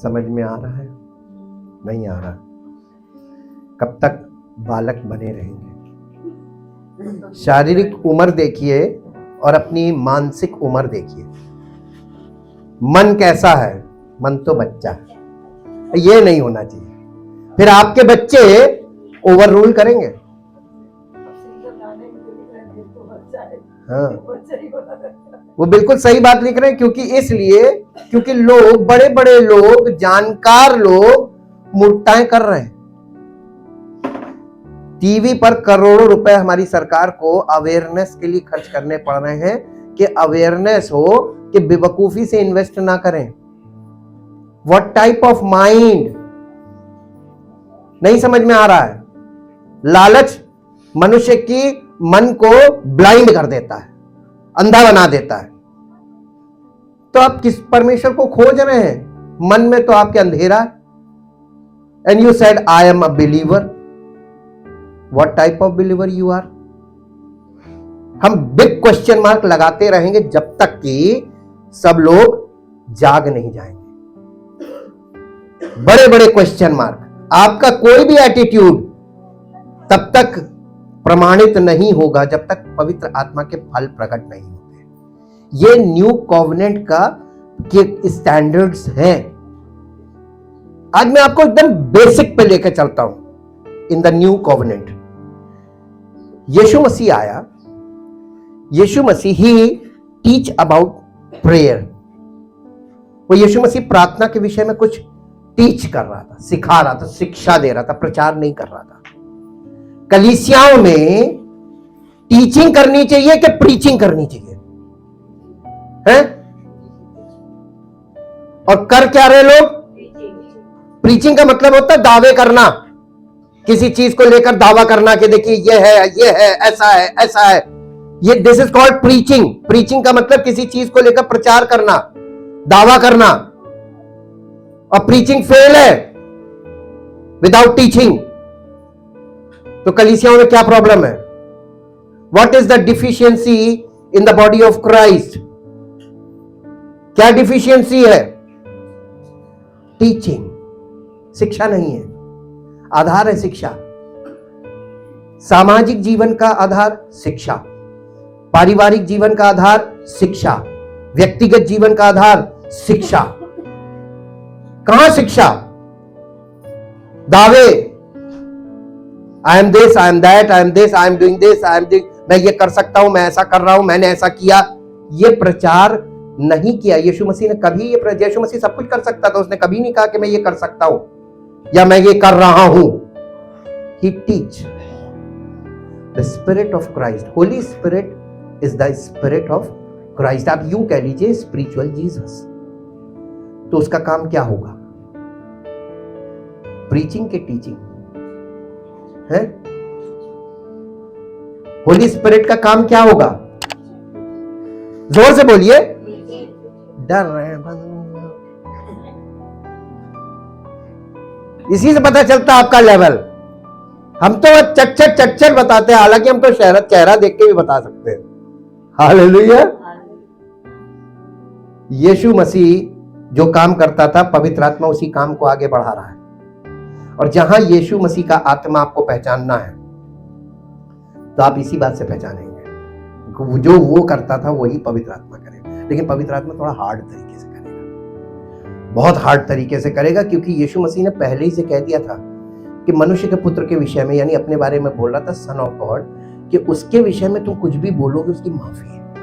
समझ में आ रहा है? नहीं आ रहा। कब तक बालक बने रहेंगे? शारीरिक उम्र देखिए और अपनी मानसिक उम्र देखिए। मन कैसा है? मन तो बच्चा है, ये नहीं होना चाहिए। फिर आपके बच्चे ओवर रूल करेंगे। हाँ, वो बिल्कुल सही बात लिख रहे हैं, क्योंकि लोग, बड़े बड़े लोग, जानकार लोग मूर्खताएं कर रहे हैं। टीवी पर करोड़ों रुपए हमारी सरकार को अवेयरनेस के लिए खर्च करने पड़ रहे हैं कि अवेयरनेस हो कि बेवकूफी से इन्वेस्ट ना करें। What type of mind? नहीं समझ में आ रहा है। लालच मनुष्य की मन को ब्लाइंड कर देता है, अंधा बना देता है। तो आप किस परमेश्वर को खोज रहे हैं? मन में तो आपके अंधेरा। And you said I am a believer. What type of believer you are? हम बिग क्वेश्चन मार्क लगाते रहेंगे जब तक कि सब लोग जाग नहीं जाएंगे। बड़े बड़े क्वेश्चन मार्क। आपका कोई भी एटीट्यूड तब तक प्रमाणित नहीं होगा जब तक पवित्र आत्मा के फल प्रकट नहीं होते। ये न्यू कॉवेनेंट का के स्टैंडर्ड्स हैं। आज मैं आपको एकदम बेसिक पे लेकर चलता हूं। इन द न्यू कॉवेनेंट यीशु मसीह आया। यीशु मसीह ही टीच अबाउट प्रेयर। वो यीशु मसीह प्रार्थना के विषय में कुछ टीच कर रहा था, सिखा रहा था, शिक्षा दे रहा था, प्रचार नहीं कर रहा था। कलीसियाओं में टीचिंग करनी चाहिए कि प्रीचिंग करनी चाहिए? हैं? और कर क्या रहे लोग? प्रीचिंग का मतलब होता है दावे करना, किसी चीज को लेकर दावा करना कि देखिए ये है, ऐसा है। ये this is called preaching. Preaching का मतलब किसी चीज को लेकर प्रचार करना, दावा करना। और प्रीचिंग फेल है विदाउट टीचिंग। तो कलीसियाओं में क्या प्रॉब्लम है? What is the deficiency in the body of Christ? क्या डिफिशियंसी है? टीचिंग, शिक्षा नहीं है। आधार है शिक्षा। सामाजिक जीवन का आधार शिक्षा, पारिवारिक जीवन का आधार शिक्षा, व्यक्तिगत जीवन का आधार शिक्षा। कहां शिक्षा? दावे, I am this, I am that, I am this, I am doing this, I am this, मैं ये कर सकता हूं, मैं ऐसा कर रहा हूं, मैंने ऐसा किया। ये प्रचार नहीं किया यीशु मसीह ने कभी। यीशु मसीह सब कुछ कर सकता था, उसने कभी नहीं कहा कि मैं ये कर सकता हूं या मैं ये कर रहा हूं। He teach the spirit of Christ. Holy spirit is the spirit of Christ. आप यूं कह लीजिए स्पिरिचुअल जीसस। तो उसका काम क्या होगा? प्रीचिंग के टीचिंग है। होली स्पिरिट का काम क्या होगा? जोर से बोलिए। डर रहे हैं। इसी से पता चलता आपका लेवल। हम तो चट बताते हैं, हालांकि हम तो चेहरा देख के भी बता सकते हैं। हालेलुया। यीशु मसीह जो काम करता था, पवित्र आत्मा उसी काम को आगे बढ़ा रहा है। और जहां यीशु मसीह का आत्मा आपको पहचानना है तो आप इसी बात से पहचानेंगे। जो वो करता था वही पवित्र आत्मा करेगा। लेकिन पवित्र आत्मा थोड़ा हार्ड तरीके से करेगा, बहुत हार्ड तरीके से करेगा, क्योंकि यीशु मसीह ने पहले ही से कह दिया था कि मनुष्य के पुत्र के विषय में, यानी अपने बारे में बोल रहा था, सन ऑफ गॉड, कि उसके विषय में तुम कुछ भी बोलोगे उसकी माफी है,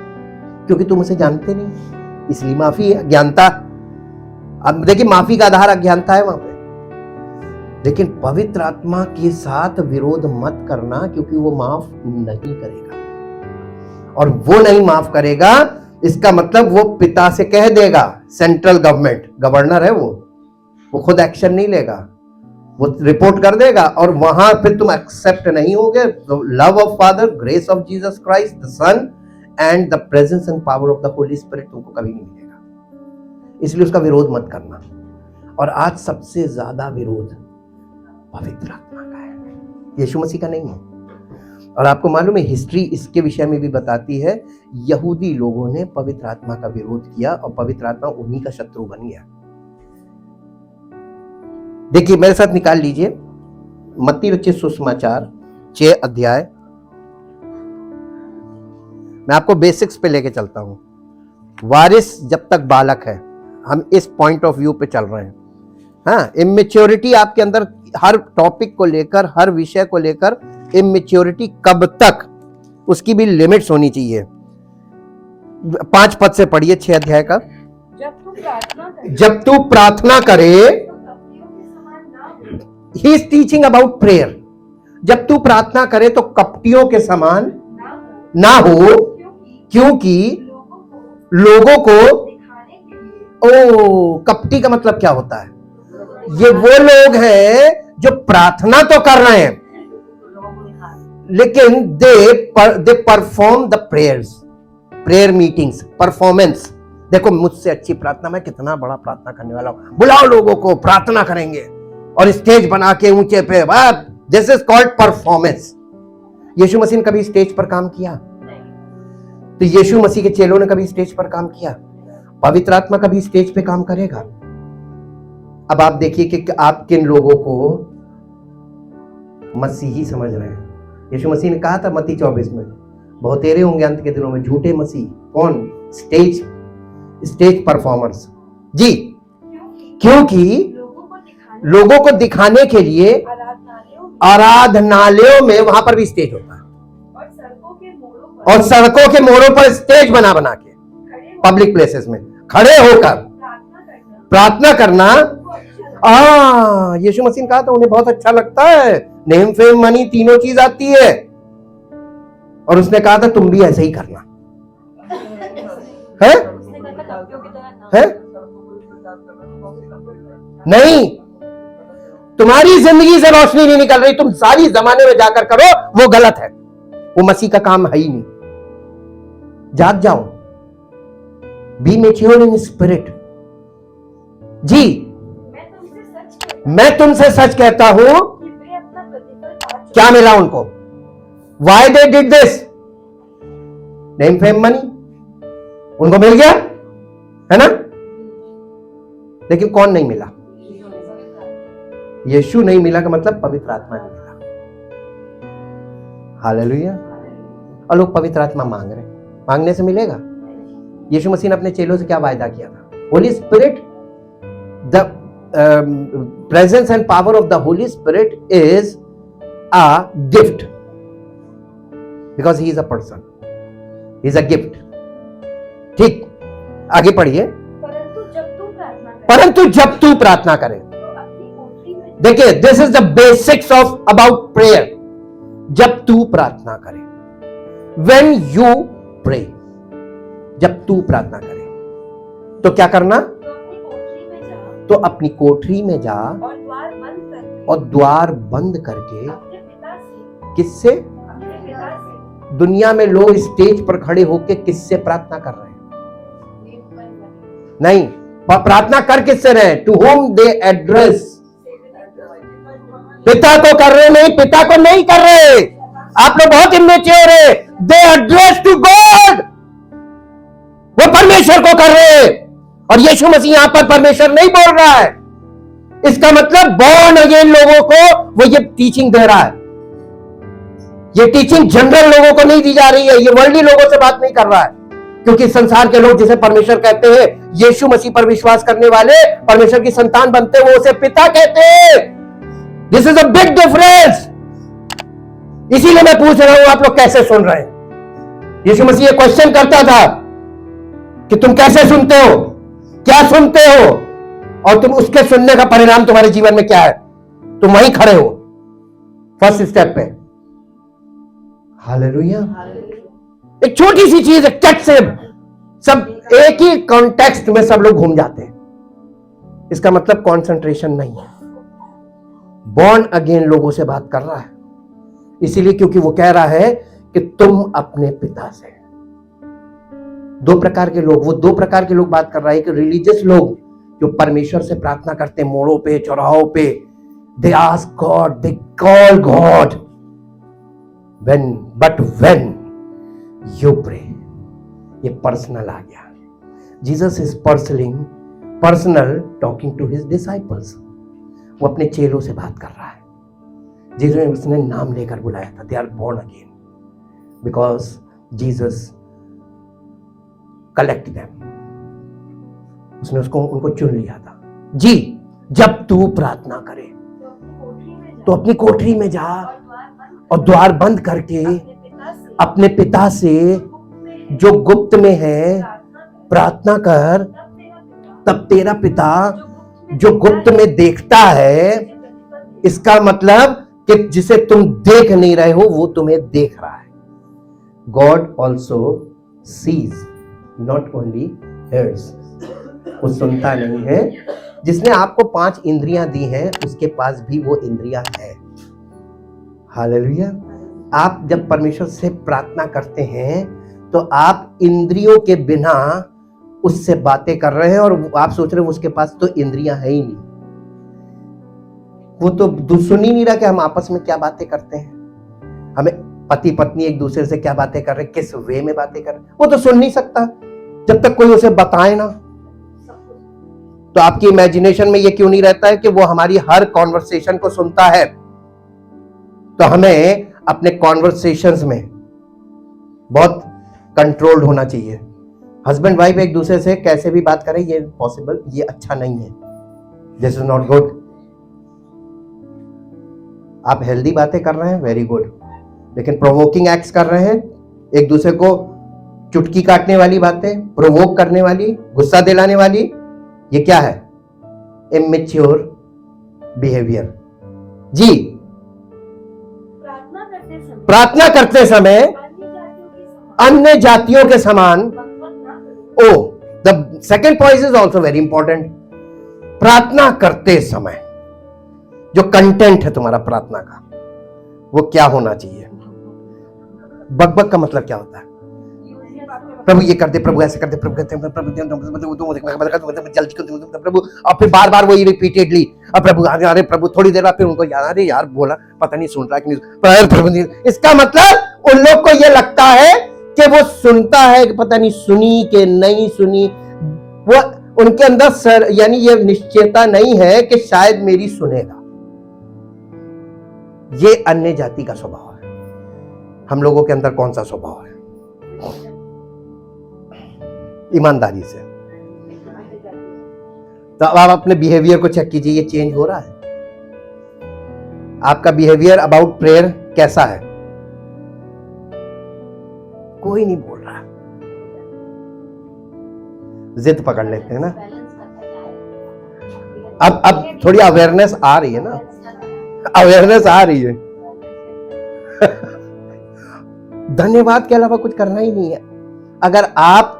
क्योंकि तुम उसे जानते नहीं, इसलिए माफी है। अज्ञानता, अब देखिए माफी का आधार अज्ञानता है वहां पे। लेकिन पवित्र आत्मा के साथ विरोध मत करना, क्योंकि वो माफ नहीं करेगा। और वो नहीं माफ करेगा इसका मतलब वो पिता से कह देगा। सेंट्रल गवर्नमेंट, गवर्नर है वो खुद एक्शन नहीं लेगा, वो रिपोर्ट कर देगा। और वहां फिर तुम एक्सेप्ट नहीं होगे। Love of father, grace of Jesus Christ the son and the presence and power of the holy spirit तुमको कभी नहीं मिलेगा। इसलिए उसका विरोध मत करना। और आज सबसे ज्यादा विरोध पवित्र आत्मा का है, यीशु मसीह का नहीं है। और आपको मालूम है, हिस्ट्री इसके विषय में भी बताती है, यहूदी लोगों ने पवित्र आत्मा का विरोध किया और पवित्र आत्मा उन्हीं का शत्रु बन गया। देखिए मेरे साथ निकाल लीजिए मत्ती रचित सुसमाचार 6 अध्याय। मैं आपको बेसिक्स पे लेके चलता हूं। वारिस जब तक बालक है, हम इस पॉइंट ऑफ व्यू पे चल रहे हैं। हाँ, इमेच्योरिटी आपके अंदर हर टॉपिक को लेकर, हर विषय को लेकर इमेच्योरिटी कब तक, उसकी भी लिमिट्स होनी चाहिए। 5 पद से पढ़िए 6 अध्याय का। जब तू प्रार्थना करे, he is teaching about prayer. जब तू प्रार्थना करे तो कपटियों के समान ना हो, क्योंकि लोगों को, ओ कपटी का मतलब क्या होता है? ये वो लोग हैं जो प्रार्थना तो कर रहे हैं लेकिन they perform the prayers, prayer meetings, performance. देखो मुझसे अच्छी प्रार्थना, मैं कितना बड़ा प्रार्थना करने वाला हूं, बुलाओ लोगों को, प्रार्थना करेंगे और स्टेज बना के ऊंचे पे, दिस इज कॉल्ड परफॉर्मेंस। यीशु मसीह ने कभी स्टेज पर काम किया? तो यीशु मसीह के चेलों ने कभी स्टेज पर काम किया? पवित्र आत्मा कभी स्टेज पे काम करेगा? अब आप देखिए कि आप किन लोगों को मसीही समझ रहे हैं। यीशु मसीह ने कहा था मत्ती 24 में, बहुतेरे होंगे अंत के दिनों में झूठे मसीह। कौन? स्टेज परफॉर्मर्स जी, क्योंकि लोगों को दिखाने के लिए आराधनालयों में वहां पर भी स्टेज होता है, और सड़कों के मोड़ों पर स्टेज बना बना के, पब्लिक प्लेसेस में खड़े होकर प्रार्थना करना। यीशु मसीह ने कहा था उन्हें बहुत अच्छा लगता है, नेम फेम मनी तीनों चीज आती है, और उसने कहा था तुम भी ऐसे ही करना है? नहीं, तुम्हारी जिंदगी से रोशनी नहीं निकल रही, तुम सारी जमाने में जाकर करो, वो गलत है, वो मसीह का काम है ही नहीं। जाग जाओ, बी मैच्योर इन स्पिरिट। जी, मैं तुमसे सच कहता हूं, क्या मिला उनको? Why they did this? Name fame money उनको मिल गया है ना, लेकिन कौन नहीं मिला? यीशु नहीं मिला का मतलब पवित्र आत्मा नहीं मिला। हालेलुया। और लोग पवित्र आत्मा मांग रहे, मांगने से मिलेगा? यीशु मसीह ने अपने चेलों से क्या वायदा किया था? Holi spirit, the presence and power of the holy spirit is a gift, because he is a person, he is a gift. ठीक, आगे पढ़िए। परंतु जब तू प्रार्थना करे, देखिए this is the basics of about prayer. जब तू प्रार्थना करे, व्हेन यू प्रे, जब तू प्रार्थना करे तो क्या करना? तो अपनी कोठरी में जा और द्वार बंद करके, किससे? दुनिया में लोग स्टेज पर खड़े होकर किससे प्रार्थना कर रहे हैं? नहीं, प्रार्थना कर किससे रहे? टू होम दे एड्रेस, पिता को कर रहे, नहीं, पिता को नहीं कर रहे। आप लोग बहुत इमेच्योर है। दे एड्रेस टू गॉड, वो परमेश्वर को कर रहे हैं। और यीशु मसीह यहां पर परमेश्वर नहीं बोल रहा है। इसका मतलब बॉर्न अगेन लोगों को वो ये टीचिंग दे रहा है। ये टीचिंग जनरल लोगों को नहीं दी जा रही है, ये वर्ल्डली लोगों से बात नहीं कर रहा है, क्योंकि संसार के लोग जिसे परमेश्वर कहते हैं, यीशु मसीह पर विश्वास करने वाले परमेश्वर की संतान बनते, वो उसे पिता कहते हैं। This is a big difference. इसीलिए मैं पूछ रहा हूं आप लोग कैसे सुन रहे हैं। यीशु मसीह ये क्वेश्चन करता था कि तुम कैसे सुनते हो, क्या सुनते हो, और तुम उसके सुनने का परिणाम तुम्हारे जीवन में क्या है? तुम वहीं खड़े हो फर्स्ट स्टेप पे। हालेलुया। एक छोटी सी चीज है, चट से सब एक ही कॉन्टेक्स्ट में सब लोग घूम जाते हैं। इसका मतलब कंसंट्रेशन नहीं है। बॉर्न अगेन लोगों से बात कर रहा है, इसीलिए क्योंकि वो कह रहा है कि तुम अपने पिता से। दो प्रकार के लोग, वो दो प्रकार के लोग बात कर रहा है कि रिलीजियस लोग जो परमेश्वर से प्रार्थना करते हैं मोड़ों पे, चौराहों पे, they ask God, they call God, but when you pray, ये पर्सनल आ गया। Jesus is personal talking to his disciples. वो अपने चेलों से बात कर रहा है जिन्हें उसने नाम लेकर बुलाया था। They are born again because Jesus collect them. उसने उनको चुन लिया था। जी, जब तू प्रार्थना करे तो अपनी कोठरी में जा और द्वार बंद करके अपने पिता से जो गुप्त में है प्रार्थना कर। तब तेरा पिता जो गुप्त में देखता है, इसका मतलब कि जिसे तुम देख नहीं रहे हो वो तुम्हें देख रहा है। God also sees, not only hears. वो सुनता नहीं है। जिसने आपको 5 इंद्रियां दी हैं उसके पास भी वो इंद्रियां है। हालेलुया। आप जब परमेश्वर से प्रार्थना करते हैं तो आप इंद्रियों के बिना उससे बातें कर रहे हैं और आप सोच रहे हो उसके पास तो इंद्रियां है ही नहीं। वो तो सुन ही नहीं रहा कि हम आपस में क्या बातें करते हैं। हमें पति पत्नी एक दूसरे से क्या बातें कर रहे हैं, किस वे में बातें कर रहे हैं, वो तो सुन नहीं सकता जब तक कोई उसे बताए ना। तो आपकी इमेजिनेशन में ये क्यों नहीं रहता है कि वो हमारी हर कॉन्वर्सेशन को सुनता है। तो हमें अपने कॉन्वर्सेशंस में बहुत कंट्रोल्ड होना चाहिए। हस्बैंड वाइफ एक दूसरे से कैसे भी बात करें, ये पॉसिबल, ये अच्छा नहीं है, दिस इज नॉट गुड। आप हेल्दी बातें कर रहे हैं, वेरी गुड, लेकिन प्रोवोकिंग एक्ट्स कर रहे हैं, एक दूसरे को चुटकी काटने वाली बातें, प्रोवोक करने वाली, गुस्सा दिलाने वाली, ये क्या है? Immature behaviour. जी, प्रार्थना करते समय अन्य जातियों के समान। Oh, the second point is also very important. प्रार्थना करते समय जो कंटेंट है तुम्हारा प्रार्थना का, वो क्या होना चाहिए? बकबक का मतलब क्या होता है? प्रभु ये कर दे, प्रभु ऐसे कर दे, प्रभु जल्दी कर प्रभु, और फिर बार बार वही रिपीटेडली, अब प्रभु अरे प्रभु, थोड़ी देर बाद फिर उनको याद, अरे यार बोला पता नहीं सुन रहा कि नहीं प्रभु। इसका मतलब उन लोग को ये लगता है कि वो सुनता है कि पता नहीं सुनी कि नहीं सुनी। वो उनके अंदर यानी ये निश्चयता नहीं है कि शायद मेरी सुनेगा। ये अन्य जाति का स्वभाव है। हम लोगों के अंदर कौन सा स्वभाव है? ईमानदारी से। तो अब आप अपने बिहेवियर को चेक कीजिए, ये चेंज हो रहा है? आपका बिहेवियर अबाउट प्रेयर कैसा है? कोई नहीं बोल रहा। जिद पकड़ लेते हैं ना। अब थोड़ी अवेयरनेस आ रही है ना, अवेयरनेस आ रही है। धन्यवाद के अलावा कुछ करना ही नहीं है। अगर आप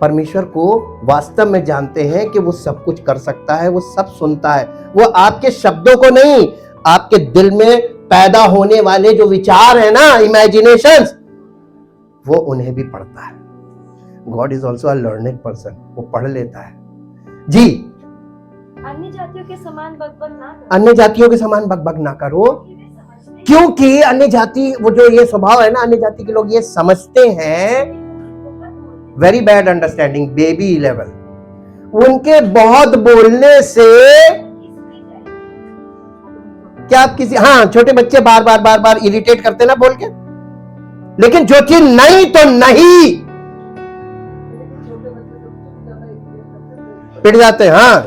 परमेश्वर को वास्तव में जानते हैं कि वो सब कुछ कर सकता है, वो सब सुनता है, वो आपके शब्दों को नहीं, आपके दिल में पैदा होने वाले जो विचार है ना, इमेजिनेशंस, वो उन्हें भी पढ़ता है। God is also a learning person, वो पढ़ लेता है। जी, अन्य जातियों के समान बकबक ना करो। अन्य जातियों के समान बकबक ना करो, क्योंकि अन्य जाति, वो जो ये स्वभाव है ना, अन्य जाति के लोग ये समझते हैं, very bad understanding, baby level, उनके बहुत बोलने से क्या आप किसी, हाँ छोटे बच्चे बार बार इरिटेट करते ना बोल के, लेकिन जो चीज नहीं तो नहीं, पिट जाते हैं। हाँ,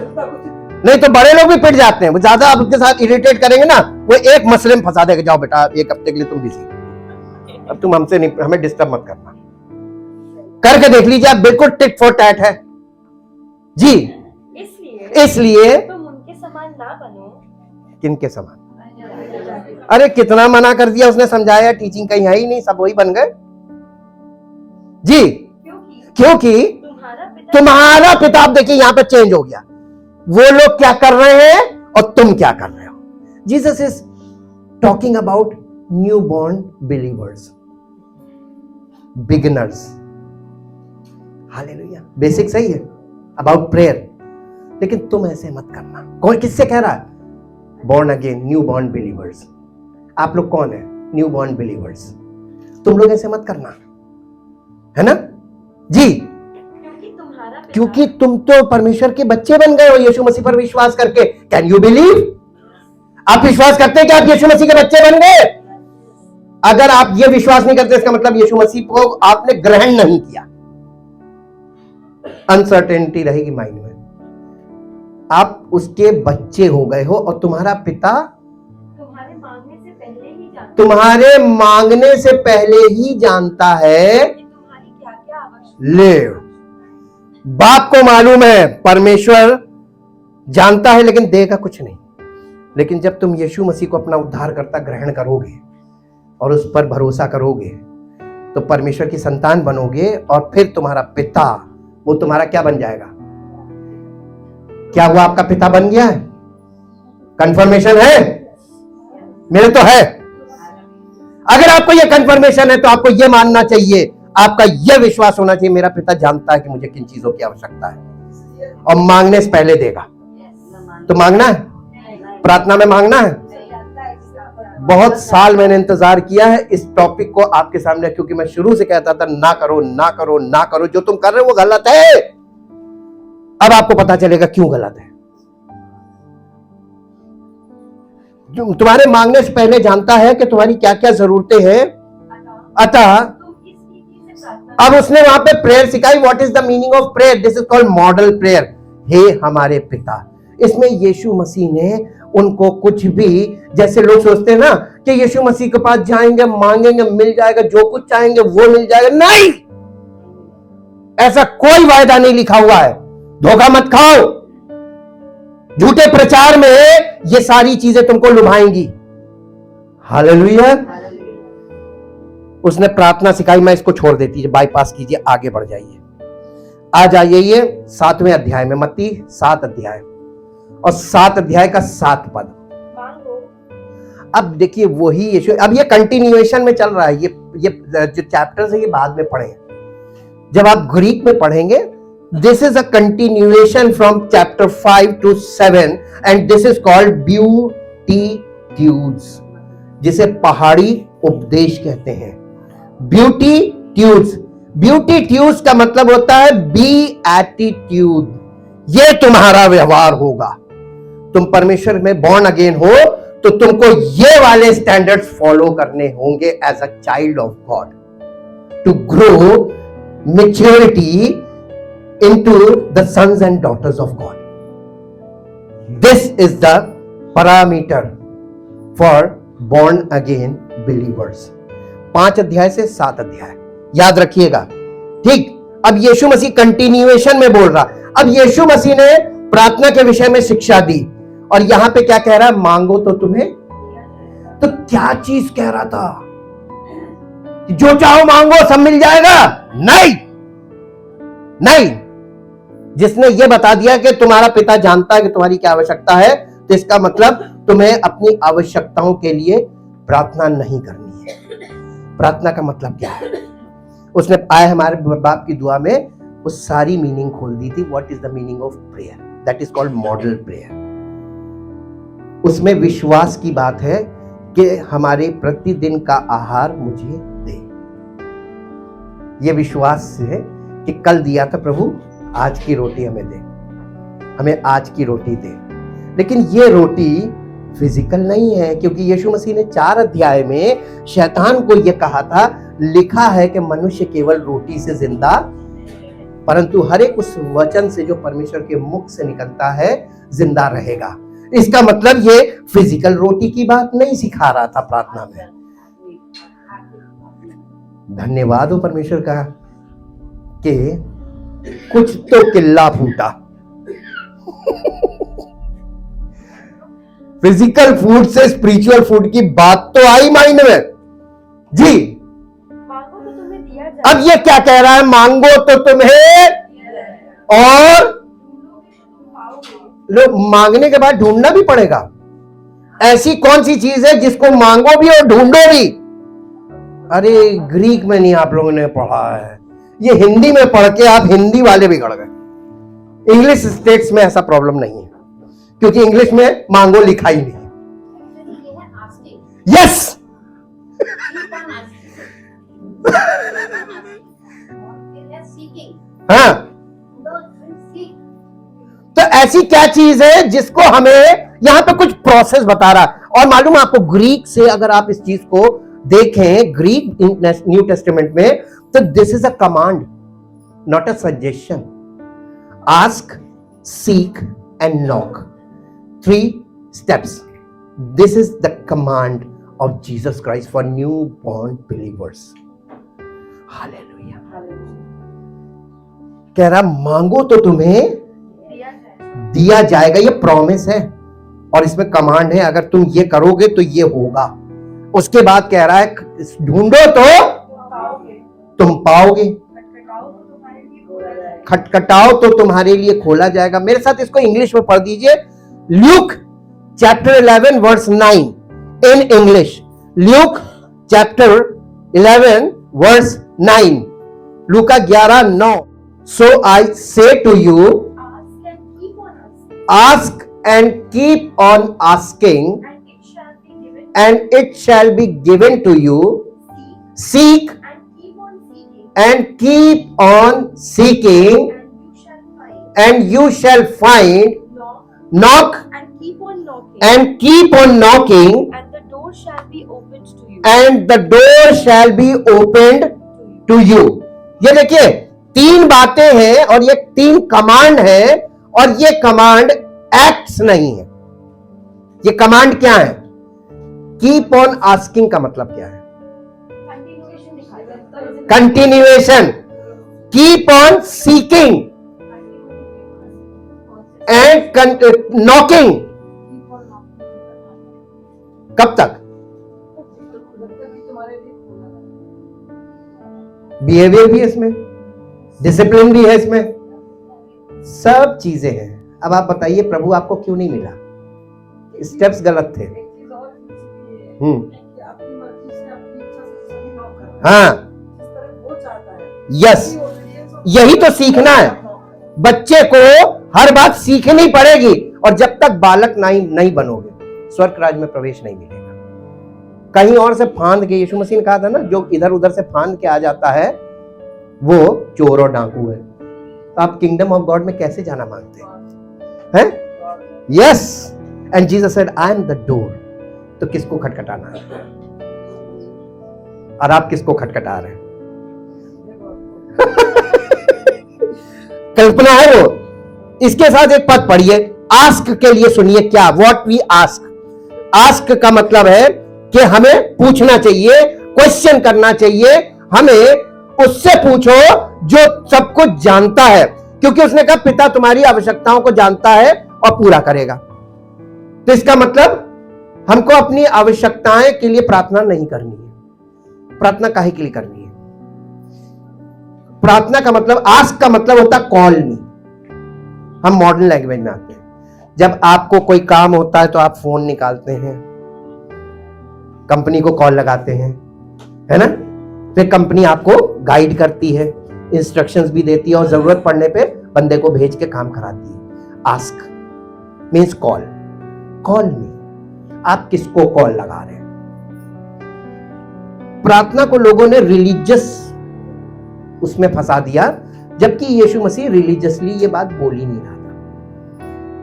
नहीं तो बड़े लोग भी पिट जाते हैं। वो ज्यादा आप उनके साथ इरिटेट करेंगे ना, वो एक मसले में फंसा देगा, जाओ बेटा एक हफ्ते के लिए तुम बिजी, अब तुम हमसे नहीं, हमें डिस्टर्ब मत करना। करके देख लीजिए, आप बिल्कुल टिट फॉर टैट है। जी, इसलिए तुम उनके समान ना बनो। किनके समान? अरे कितना मना कर दिया उसने, समझाया, टीचिंग कहीं है ही नहीं, सब वही बन गए। जी, क्योंकि तुम्हारा पिता, आप देखिए यहां पे चेंज हो गया। वो लोग क्या कर रहे हैं और तुम क्या कर रहे हो। Jesus is talking about new born believers, beginners. Hallelujah, basic सही है अबाउट प्रेयर, लेकिन तुम ऐसे मत करना। कौन, किससे कह रहा है? Born again, new born believers. आप लोग कौन है? New born believers. तुम लोग ऐसे मत करना, है ना? जी, क्योंकि तुम तो परमेश्वर के बच्चे बन गए हो यीशु मसीह पर विश्वास करके। Can you believe? आप विश्वास करते हैं कि आप यीशु मसीह के बच्चे बन गए? अगर आप ये विश्वास नहीं करते, इसका मतलब यीशु मसीह को आपने ग्रहण नहीं किया। अनसर्टेनिटी रहेगी माइंड में। आप उसके बच्चे हो गए हो और तुम्हारा पिता तुम्हारे मांगने से पहले ही जानता तुम्हारे मांगने से पहले ही जानता है कि तुम्हारी क्या क्या आवश्यकता ले। बाप को मालूम है, परमेश्वर जानता है, लेकिन देगा कुछ नहीं। लेकिन जब तुम यीशु मसीह को अपना उद्धारकर्ता ग्रहण करोगे और उस पर भरोसा करोगे तो परमेश्वर की संतान बनोगे, और फिर तुम्हारा पिता वो तुम्हारा क्या बन जाएगा? क्या वो आपका पिता बन गया है? कंफर्मेशन है? मेरे तो है। अगर आपको ये कंफर्मेशन है तो आपको ये मानना चाहिए, आपका ये विश्वास होना चाहिए, मेरा पिता जानता है कि मुझे किन चीजों की आवश्यकता है और मांगने से पहले देगा। तो मांगना है, प्रार्थना में मांगना है। बहुत साल मैंने इंतजार किया है इस टॉपिक को आपके सामने, क्योंकि मैं शुरू से कहता था ना करो ना करो ना करो, जो तुम कर रहे हो वो गलत है। अब आपको पता चलेगा क्यों गलत है। जो तुम्हारे मांगने से पहले जानता है कि तुम्हारी क्या क्या जरूरतें हैं, अतः तुम इस रीति से प्रार्थना अब उसने वहां पे प्रेयर सिखाई। What is the meaning of prayer? This is called model prayer. हे हमारे पिता। इसमें यीशु मसीह ने उनको कुछ भी, जैसे लोग सोचते हैं ना कि यीशु मसीह के पास जाएंगे, मांगेंगे, मिल जाएगा, जो कुछ चाहेंगे वो मिल जाएगा, नहीं, ऐसा कोई वायदा नहीं लिखा हुआ है। धोखा मत खाओ। झूठे प्रचार में ये सारी चीजें तुमको लुभाएंगी। हालेलुया। उसने प्रार्थना सिखाई, मैं इसको छोड़ देती है, बाईपास कीजिए, आगे बढ़ जाइए। आ जाइए ये 7वें अध्याय में, मत्ती 7 अध्याय और 7 अध्याय का 7 पद। मांगो। अब देखिए वही यीशु, अब ये कंटिन्यूएशन में चल रहा है। ये जो चैप्टर्स है ये बाद में पढ़े। जब आप ग्रीक में पढ़ेंगे, this is a continuation from chapter 5 to 7 and this is called beatitudes, जिसे पहाड़ी उपदेश कहते हैं। ब्यूटीट्यूड्स, ब्यूटीट्यूड्स का मतलब होता है बी एटीट्यूड। ये तुम्हारा व्यवहार होगा। तुम परमेश्वर में बॉर्न अगेन हो तो तुमको ये वाले स्टैंडर्ड्स फॉलो करने होंगे as a child of God, to grow maturity into the sons and daughters of God. This is the parameter for born again believers. 5 अध्याय से 7 अध्याय याद रखिएगा, ठीक। अब यीशु मसीह कंटिन्यूएशन में बोल रहा। अब यीशु मसीह ने प्रार्थना के विषय में शिक्षा दी और यहां पे क्या कह रहा है? मांगो तो तुम्हें। तो क्या चीज कह रहा था? जो चाहो मांगो सब मिल जाएगा? नहीं, नहीं। जिसने ये बता दिया कि तुम्हारा पिता जानता है कि तुम्हारी क्या आवश्यकता है, तो इसका मतलब तुम्हें अपनी आवश्यकताओं के लिए प्रार्थना नहीं करनी है। प्रार्थना का मतलब क्या है? उसने आए हमारे बाप की दुआ में वो सारी मीनिंग खोल दी थी। What is the meaning of prayer? That is called model prayer. उसमें विश्वास की बात है कि हमारे प्रतिदिन का आहार मुझे दे। ये विश्वास है कि कल दिया था प्रभु, आज की रोटी हमें दे, हमें आज की रोटी दे। लेकिन ये रोटी फिजिकल नहीं है, क्योंकि यीशु मसीह ने 4 अध्याय में शैतान को यह कहा था, लिखा है कि मनुष्य केवल रोटी से जिंदा, परंतु हर एक उस वचन से जो परमेश्वर के मुख से निकलता है जिंदा रहेगा। इसका मतलब ये फिजिकल रोटी की बात नहीं सिखा रहा था प्रार्थना में। धन्यवाद हो परमेश्वर का कि कुछ तो किल्ला फूटा। फिजिकल फूड से स्पिरिचुअल फूड की बात तो आई माइंड में जी। मांगो तो तुम्हें दिया जाए। अब ये क्या कह रहा है? मांगो तो तुम्हें, और लोग मांगने के बाद ढूंढना भी पड़ेगा। ऐसी कौन सी चीज है जिसको मांगो भी और ढूंढो भी? अरे ग्रीक में नहीं आप लोगों ने पढ़ा है, ये हिंदी में पढ़ के आप हिंदी वाले बिगड़ गए। इंग्लिश स्टेट्स में ऐसा प्रॉब्लम नहीं है, क्योंकि इंग्लिश में मांगो लिखा ही नहीं। यस हाँ, तो ऐसी क्या चीज है जिसको हमें यहां पे कुछ प्रोसेस बता रहा है। और मालूम है आपको, ग्रीक से अगर आप इस चीज को देखें, ग्रीक न्यू टेस्टामेंट में, तो this is a command, not a suggestion. Ask, seek and knock, 3 steps. This is the command of Jesus Christ for newborn believers. Hallelujah. कह रहा मांगो तो तुम्हें दिया जाएगा, ये प्रॉमिस है और इसमें कमांड है, अगर तुम ये करोगे तो ये होगा। उसके बाद कह रहा है ढूंढो तो तुम पाओगे, खटखटाओ तो तुम्हारे लिए खोला जाएगा। मेरे साथ इसको इंग्लिश में पढ़ दीजिए। Luke chapter 11 verse 9 in English. Luke chapter 11 verse 9, लूका 11:9। So I say to you, ask and keep on asking, and it shall be given to you. Seek and keep on seeking, and you shall find. Knock and keep on knocking, and the door shall be opened to you. and the door shall be opened to you. ये देखिए 3 बातें हैं और ये 3 command है, और ये command acts नहीं है। ये कमांड क्या है? कीप ऑन आस्किंग का मतलब क्या है? Continuation. Keep on seeking and knocking. कब तक? बिहेवियर भी है इसमें, डिसिप्लिन भी है इसमें, सब चीजें हैं। अब आप बताइए प्रभु आपको क्यों नहीं मिला? स्टेप्स गलत थे। हाँ, यस, यही तो सीखना है। बच्चे को हर बात सीखनी पड़ेगी, और जब तक बालक नहीं बनोगे स्वर्ग राज में प्रवेश नहीं मिलेगा। कहीं और से फांद के, यीशु मसीह ने कहा था ना, जो इधर उधर से फांद के आ जाता है वो चोर और डाकू है। तो आप किंगडम ऑफ गॉड में कैसे जाना मांगते हैं? Yes, and Jesus said I am the door. तो किसको खटखटाना है? और आप किसको खटखटा रहे हैं? कल्पना है वो। इसके साथ एक पद पढ़िए, आस्क के लिए सुनिए क्या, व्हाट वी आस्क। आस्क का मतलब है कि हमें पूछना चाहिए, क्वेश्चन करना चाहिए। हमें उससे पूछो जो सब कुछ जानता है, क्योंकि उसने कहा पिता तुम्हारी आवश्यकताओं को जानता है और पूरा करेगा। तो इसका मतलब हमको अपनी आवश्यकताएं के लिए प्रार्थना नहीं करनी है। प्रार्थना काहे के लिए करनी है? प्रार्थना का मतलब, आस्क का मतलब होता कॉल मी। हम मॉडर्न लैंग्वेज में आते हैं। जब आपको कोई काम होता है तो आप फोन निकालते हैं, कंपनी को कॉल लगाते हैं, है ना? फिर कंपनी आपको गाइड करती है, इंस्ट्रक्शंस भी देती है, और जरूरत पड़ने पे बंदे को भेज के काम कराती है। Ask means call. कॉल मी, आप किसको कॉल लगा रहे हैं? प्रार्थना को लोगों ने रिलीजियस उसमें फंसा दिया, जबकि यीशु मसीह रिलीजियसली ये बात बोल ही नहीं रहा था।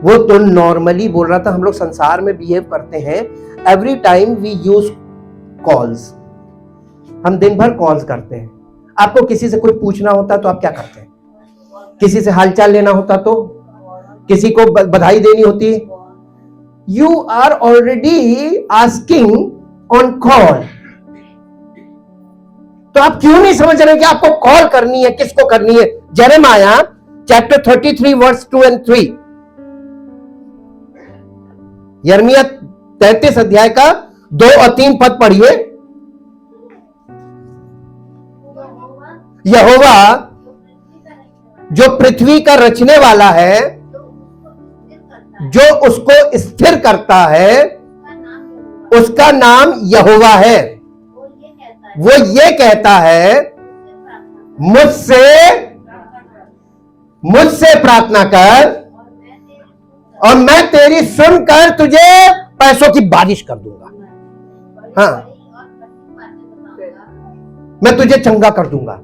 वो तो नॉर्मली बोल रहा था। हम लोग संसार में बिहेव करते हैं, every time we use calls. हम दिन भर कॉल्स करते हैं। आपको किसी से कुछ पूछना होता तो आप क्या करते हैं? किसी से हालचाल लेना होता तो, किसी को बधाई देनी होती, you are already asking on call. तो आप क्यों नहीं समझ रहे कि आपको कॉल करनी है, किसको करनी है? यिर्मयाह चैप्टर 33 वर्स 2 and 3। यिर्मयाह 33 अध्याय का 2 और 3 पद पढ़िए। यहोवा जो पृथ्वी का रचने वाला है, जो उसको स्थिर करता है, उसका नाम यहोवा है। वो ये कहता है, मुझसे प्रार्थना कर और मैं तेरी सुनकर तुझे पैसों की बारिश कर दूंगा। हाँ, मैं तुझे चंगा कर दूंगा।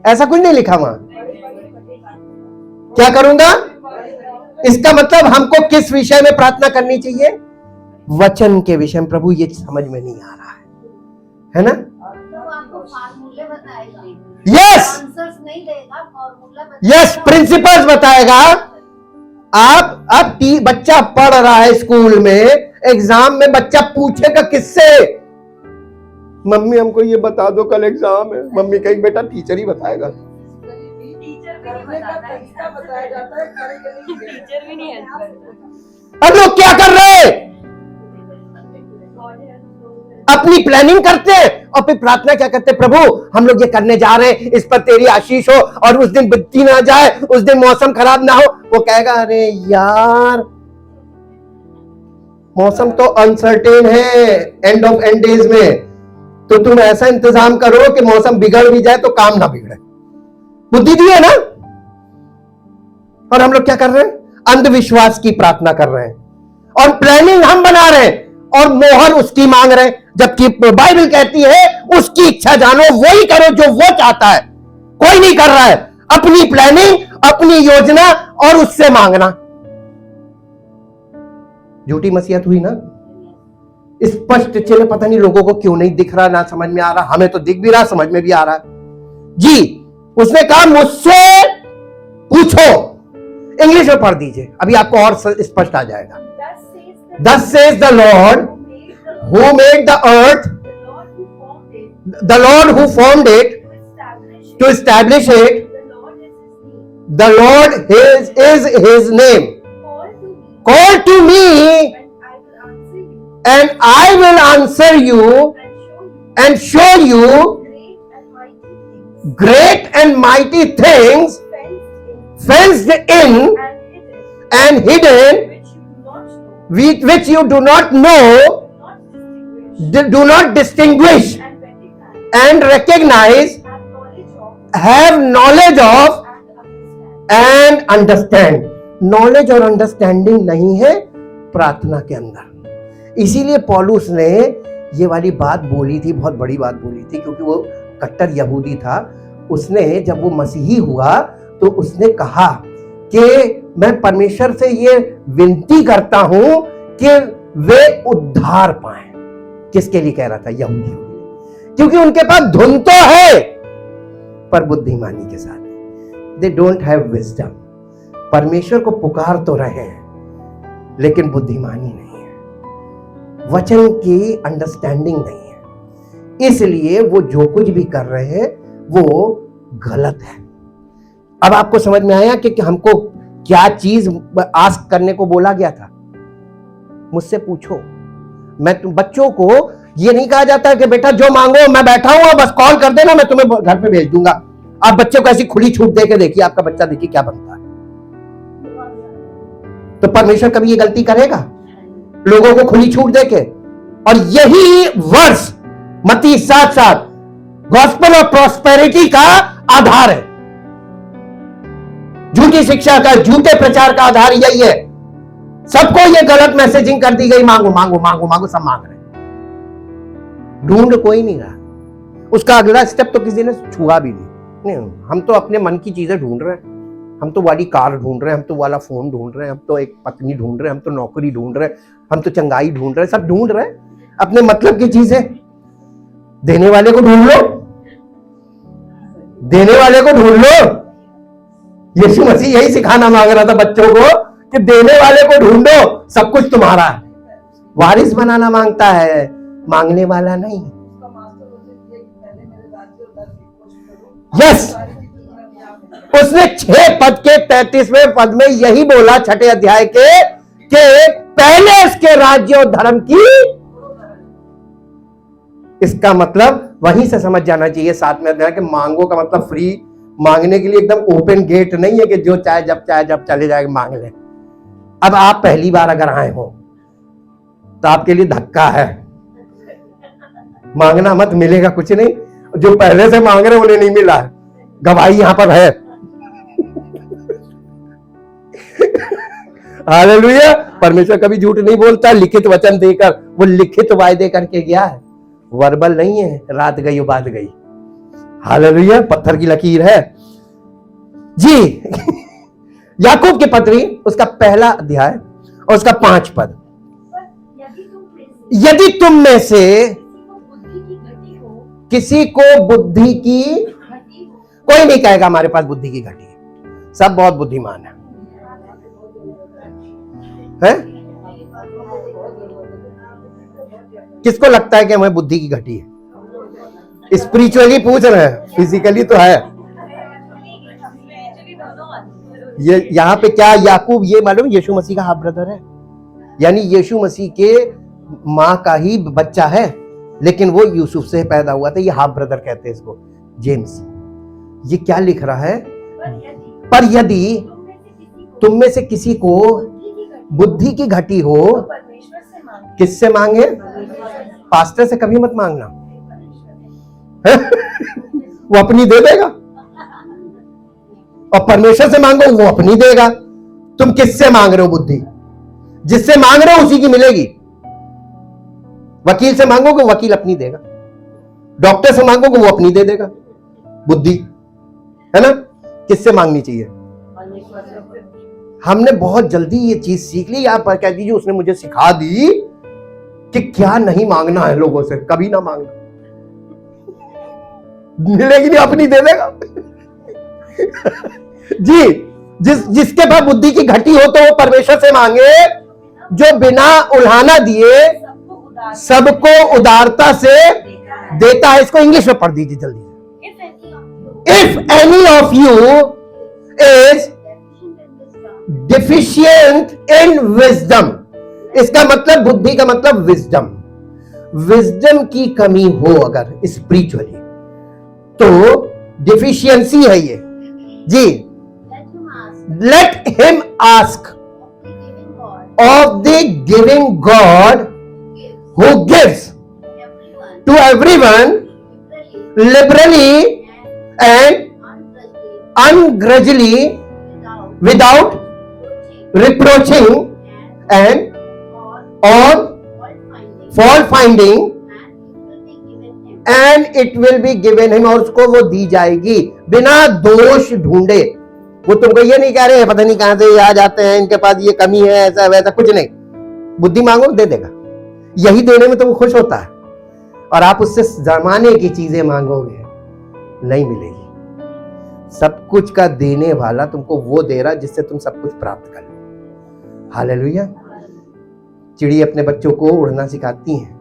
ऐसा कुछ नहीं लिखा वहां। क्या करूंगा? इसका मतलब हमको किस विषय में प्रार्थना करनी चाहिए? वचन के विषय में। प्रभु ये समझ में नहीं आ रहा है ना? तो आपको फार्मूले बताएगा, यस आंसर्स नहीं देगा, फार्मूला बताएगा, यस, प्रिंसिपल्स बताएगा। आप बच्चा पढ़ रहा है स्कूल में, एग्जाम में बच्चा पूछेगा किससे? मम्मी हमको ये बता दो, कल एग्जाम है। मम्मी कहेगी बेटा टीचर ही बताएगा। टीचर भी नहीं हेल्प करता। अब लोग क्या कर रहे हैं? अपनी प्लानिंग करते हैं और फिर प्रार्थना क्या करते हैं? प्रभु हम लोग ये करने जा रहे हैं, इस पर तेरी आशीष हो, और उस दिन बत्ती ना जाए, उस दिन मौसम खराब ना हो। वो कहेगा अरे यार मौसम तो अनसर्टेन है एंड ऑफ एंड डेज में, तो तुम ऐसा इंतजाम करो कि मौसम बिगड़ भी जाए तो काम ना बिगड़े। बुद्धि दी है ना? और हम लोग क्या कर रहे हैं? अंधविश्वास की प्रार्थना कर रहे हैं और प्लानिंग हम बना रहे हैं और मोहर उसकी मांग रहे हैं, जबकि बाइबल कहती है उसकी इच्छा जानो, वही करो जो वो चाहता है। कोई नहीं कर रहा है, अपनी प्लानिंग, अपनी योजना और उससे मांगना। झूठी मसीहत हुई ना? स्पष्ट चिन्ह पता नहीं लोगों को क्यों नहीं दिख रहा, ना समझ में आ रहा। हमें तो दिख भी रहा, समझ में भी आ रहा जी। उसने कहा मुझसे पूछो। इंग्लिश में पढ़ दीजिए, अभी आपको और स्पष्ट आ जाएगा। Thus says the Lord who made the earth, the Lord who formed it to establish it, the Lord is his name. Call to me and I will answer you and show you great and mighty things fenced in and hidden, which you do not know, do not distinguish and recognize, have knowledge of and understand. Knowledge और understanding नहीं है प्रार्थना के अंदर। इसीलिए पौलुस ने ये वाली बात बोली थी, बहुत बड़ी बात बोली थी, क्योंकि वो कट्टर यहूदी था। उसने जब वो मसीही हुआ तो उसने कहा कि मैं परमेश्वर से ये विनती करता हूं कि वे उद्धार पाएं। किसके लिए कह रहा था? यहूदियों के लिए, क्योंकि उनके पास धुन तो है पर बुद्धिमानी के साथ। They don't have wisdom. परमेश्वर को पुकार तो रहे हैं लेकिन बुद्धिमानी नहीं है, वचन की अंडरस्टैंडिंग नहीं है। इसलिए वो जो कुछ भी कर रहे हैं वो गलत है। अब आपको समझ में आया कि हमको क्या चीज आस्क करने को बोला गया था? मुझसे पूछो। मैं तुम बच्चों को ये नहीं कहा जाता कि बेटा जो मांगो, मैं बैठा हूं बस कॉल कर देना, मैं तुम्हें घर पे भेज दूंगा। आप बच्चे को ऐसी खुली छूट दे के देखिए, आपका बच्चा देखिए क्या बनता है। तो परमेश्वर कभी ये गलती करेगा लोगों को खुली छूट देके? और यही वर्ष मत्ती 7:7 गॉस्पेल ऑफ प्रॉस्पेरिटी का आधार है। झूठी शिक्षा का, झूठे प्रचार का आधार यही है। सबको ये गलत मैसेजिंग कर दी गई, मांगो मांगो मांगो मांगो, सब मांग रहे, ढूंढ कोई नहीं रहा। उसका अगला स्टेप तो किसी ने छुआ भी नहीं। हम तो अपने मन की चीजें ढूंढ रहे हैं। हम तो वाली कार ढूंढ रहे हैं, हम तो वाला फोन ढूंढ रहे हैं, हम तो एक पत्नी ढूंढ रहे हैं, हम तो नौकरी ढूंढ रहे हैं, हम तो चंगाई ढूंढ रहे हैं, सब ढूंढ रहे हैं अपने मतलब की चीजें। देने वाले को ढूंढ लो, देने वाले को ढूंढ लो। यीशु मसीह यही सिखाना मांग रहा था बच्चों को कि देने वाले को ढूंढो, सब कुछ तुम्हारा है। वारिस बनाना मांगता है, मांगने वाला नहीं। यस, उसने 6 पद के 33वें पद में यही बोला, 6ठे अध्याय के, कि पहले उसके राज्य और धर्म की। इसका मतलब वहीं से समझ जाना चाहिए 7वें अध्याय के मांगो का मतलब फ्री। मांगने के लिए एकदम ओपन गेट नहीं है कि जो चाहे जब चले जाएगा मांग ले। अब आप पहली बार अगर आए हो तो आपके लिए धक्का है, मांगना मत, मिलेगा कुछ नहीं। जो पहले से मांग रहे उन्हें नहीं मिला है, गवाही यहां पर है। हालेलुया। परमेश्वर कभी झूठ नहीं बोलता। लिखित वचन देकर, वो लिखित वायदे करके गया है, वर्बल नहीं है। रात गई बात गई। हालेलुया। पत्थर की लकीर है जी। याकूब की पत्री उसका पहला अध्याय और उसका 5 पद। पर यदि तुम में से यदि तुम में से किसी को बुद्धि की किसी को बुद्धि की घटी घटी हो, कोई नहीं कहेगा हमारे पास बुद्धि की घटी है, सब बहुत बुद्धिमान है? किसको लगता है कि हमें बुद्धि की घटी है? स्पिरिचुअली पूछ रहे हैं, फिजिकली तो है। ये यहाँ पे क्या याकूब ये मालूम यीशु मसीह का हाफ ब्रदर है, यानी यीशु मसीह के माँ का ही बच्चा है, लेकिन वो यूसुफ से पैदा हुआ था। ये हाफ ब्रदर कहते हैं इसको, जेम्स। ये क्या लिख रहा है? पर यदि तुम में से किसी को बुद्धि की घटी हो, परमेश्वर से मांगे। किससे मांगे? पास्टर से कभी मत मांगना। वो अपनी दे देगा, और परमेश्वर से मांगो वो अपनी देगा। तुम किससे मांग रहे हो बुद्धि? जिससे मांग रहे हो उसी की मिलेगी। वकील से मांगोगे वकील अपनी देगा, डॉक्टर से मांगोगे वो अपनी दे देगा बुद्धि, है ना? किससे मांगनी चाहिए? हमने बहुत जल्दी ये चीज सीख ली। आप कह दीजिए उसने मुझे सिखा दी कि क्या नहीं मांगना है लोगों से, कभी ना मांगना, मिलेगी नहीं, अपनी दे देगा। जी, जिसके पास बुद्धि की घटी हो तो वो परमेश्वर से मांगे, जो बिना उल्हाना दिए सबको उदारता से देता है। इसको इंग्लिश में पढ़ दीजिए जल्दी। If any of you is deficient in wisdom, इसका मतलब बुद्धि का मतलब विजडम, विजडम की कमी हो अगर स्पिरिचुअली, तो डिफिशियंसी है ये जी। Let him ask of the giving God who gives to everyone liberally and ungrudgingly without reproaching and or fault finding, and it will be given him, और उसको वो दी जाएगी बिना दोष ढूंढे। वो तुमको ये नहीं कह रहे पता नहीं कहां से आ जाते हैं, इनके पास ये कमी है, ऐसा वैसा कुछ नहीं। बुद्धि मांगो दे देगा, यही देने में तुम खुश होता है। और आप उससे जमाने की चीजें मांगोगे नहीं मिलेगी। सब कुछ का देने वाला तुमको वो दे रहा जिससे तुम सब कुछ प्राप्त कर लो। हालेलुया। चिड़ी अपने बच्चों को उड़ना सिखाती हैं,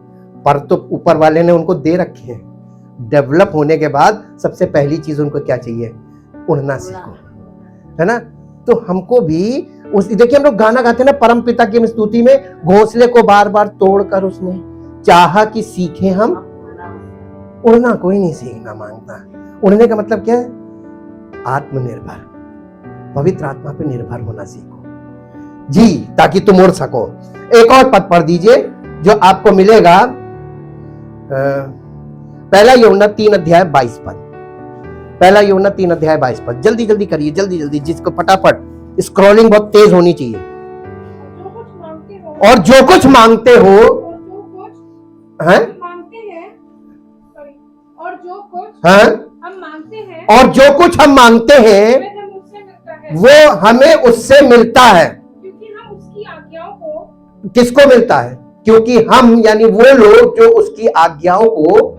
पर तो ऊपर वाले ने उनको दे रखे हैं। डेवलप होने के बाद सबसे पहली चीज उनको क्या चाहिए? उड़ना सीखो, है ना? तो हमको भी उस, देखिए हम लोग गाना गाते हैं ना, परम पिता की स्तुति में, घोंसले को बार बार तोड़कर उसने चाहा कि सीखे हम उड़ना। कोई नहीं सीखना मांगता। उड़ने का मतलब क्या है? आत्मनिर्भर, पवित्र आत्मा पे निर्भर होना सीखो जी, ताकि तुम उड़ सको। एक और पद पढ़ दीजिए जो आपको मिलेगा, पहला यूहन्ना 3 अध्याय 22 पद। पहला यूहन्ना 3 अध्याय 22 पद। जल्दी जल्दी करिए, जल्दी जल्दी, जिसको फटाफट, स्क्रॉलिंग बहुत तेज होनी चाहिए। और जो कुछ मांगते हो हैं, और जो कुछ हम मांगते हैं वो हमें उससे मिलता है। क्योंकि हम उसकी आज्ञाओं को, किसको मिलता है? क्योंकि हम यानी वो लोग जो उसकी आज्ञाओं को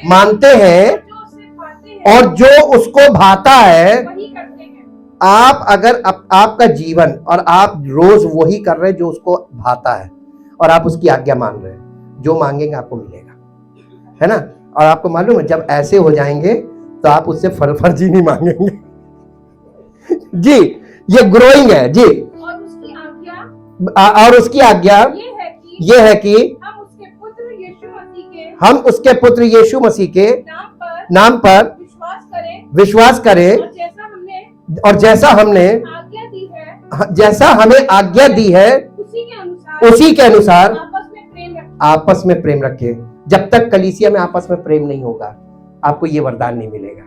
मानते हैं और जो उसको भाता है, वही करते हैं। आप अगर आपका जीवन और आप रोज वही कर रहे हैं जो उसको भाता है, और आप उसकी आज्ञा मान रहे हैं, जो मांगेंगे आपको मिलेगा, है ना? और आपको मालूम है जब ऐसे हो जाएंगे तो आप उससे फर्जी नहीं मांगेंगे। जी, ये ग्रोइंग है जी। और उसकी आज्ञा ये है कि हम उसके पुत्र यीशु मसीह के नाम पर विश्वास करें, और जैसा हमने आज्ञा दी है, जैसा हमें आज्ञा दी है उसी के अनुसार आपस में प्रेम रखें। जब तक कलीसिया में आपस में प्रेम नहीं होगा आपको ये वरदान नहीं मिलेगा।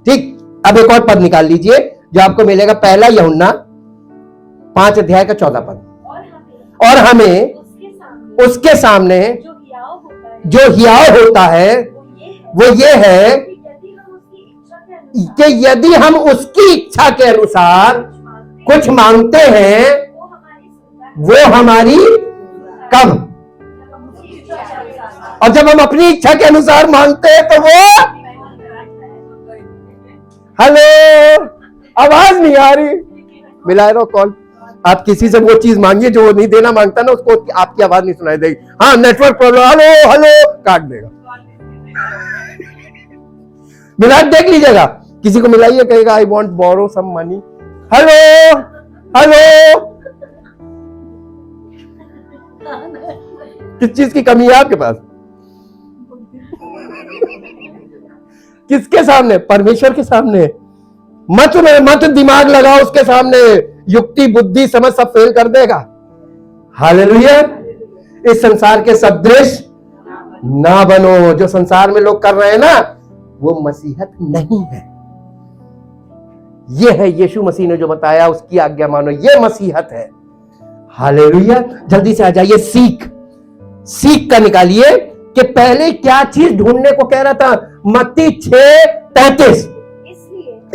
ठीक, अब एक और पद निकाल लीजिए जो आपको मिलेगा, पहला यूहन्ना 5 अध्याय का 14 पद। और हमें उसके सामने जो हियाव होता है वो ये है कि यदि हम उसकी इच्छा के अनुसार कुछ मांगते हैं वो हमारी कब, और जब हम अपनी इच्छा के अनुसार मांगते हैं तो वो, हेलो, आवाज नहीं आ रही, मिला रहा कॉल। आप किसी से वो चीज मांगिए जो वो नहीं देना मांगता ना, उसको आपकी आवाज नहीं सुनाई देगी। हाँ, नेटवर्क प्रॉब्लम, हेलो हेलो, काट देगा। मिला देख लीजिएगा, किसी को मिलाइए, कहेगा I want borrow some money, hello hello. किस चीज की कमी है आपके पास? किसके सामने? परमेश्वर के सामने। मत दिमाग लगाओ उसके सामने, युक्ति बुद्धि समझ सब फेल कर देगा। हालेलुया। इस संसार के सदृश ना बनो। जो संसार में लोग कर रहे हैं ना, वो मसीहत नहीं है। ये है यीशु मसीह ने जो बताया, उसकी आज्ञा मानो, ये मसीहत है। हालेलुया। जल्दी से आ जाइए, सीख का निकालिए कि पहले क्या चीज ढूंढने को कह रहा था। मत्ती 6:33।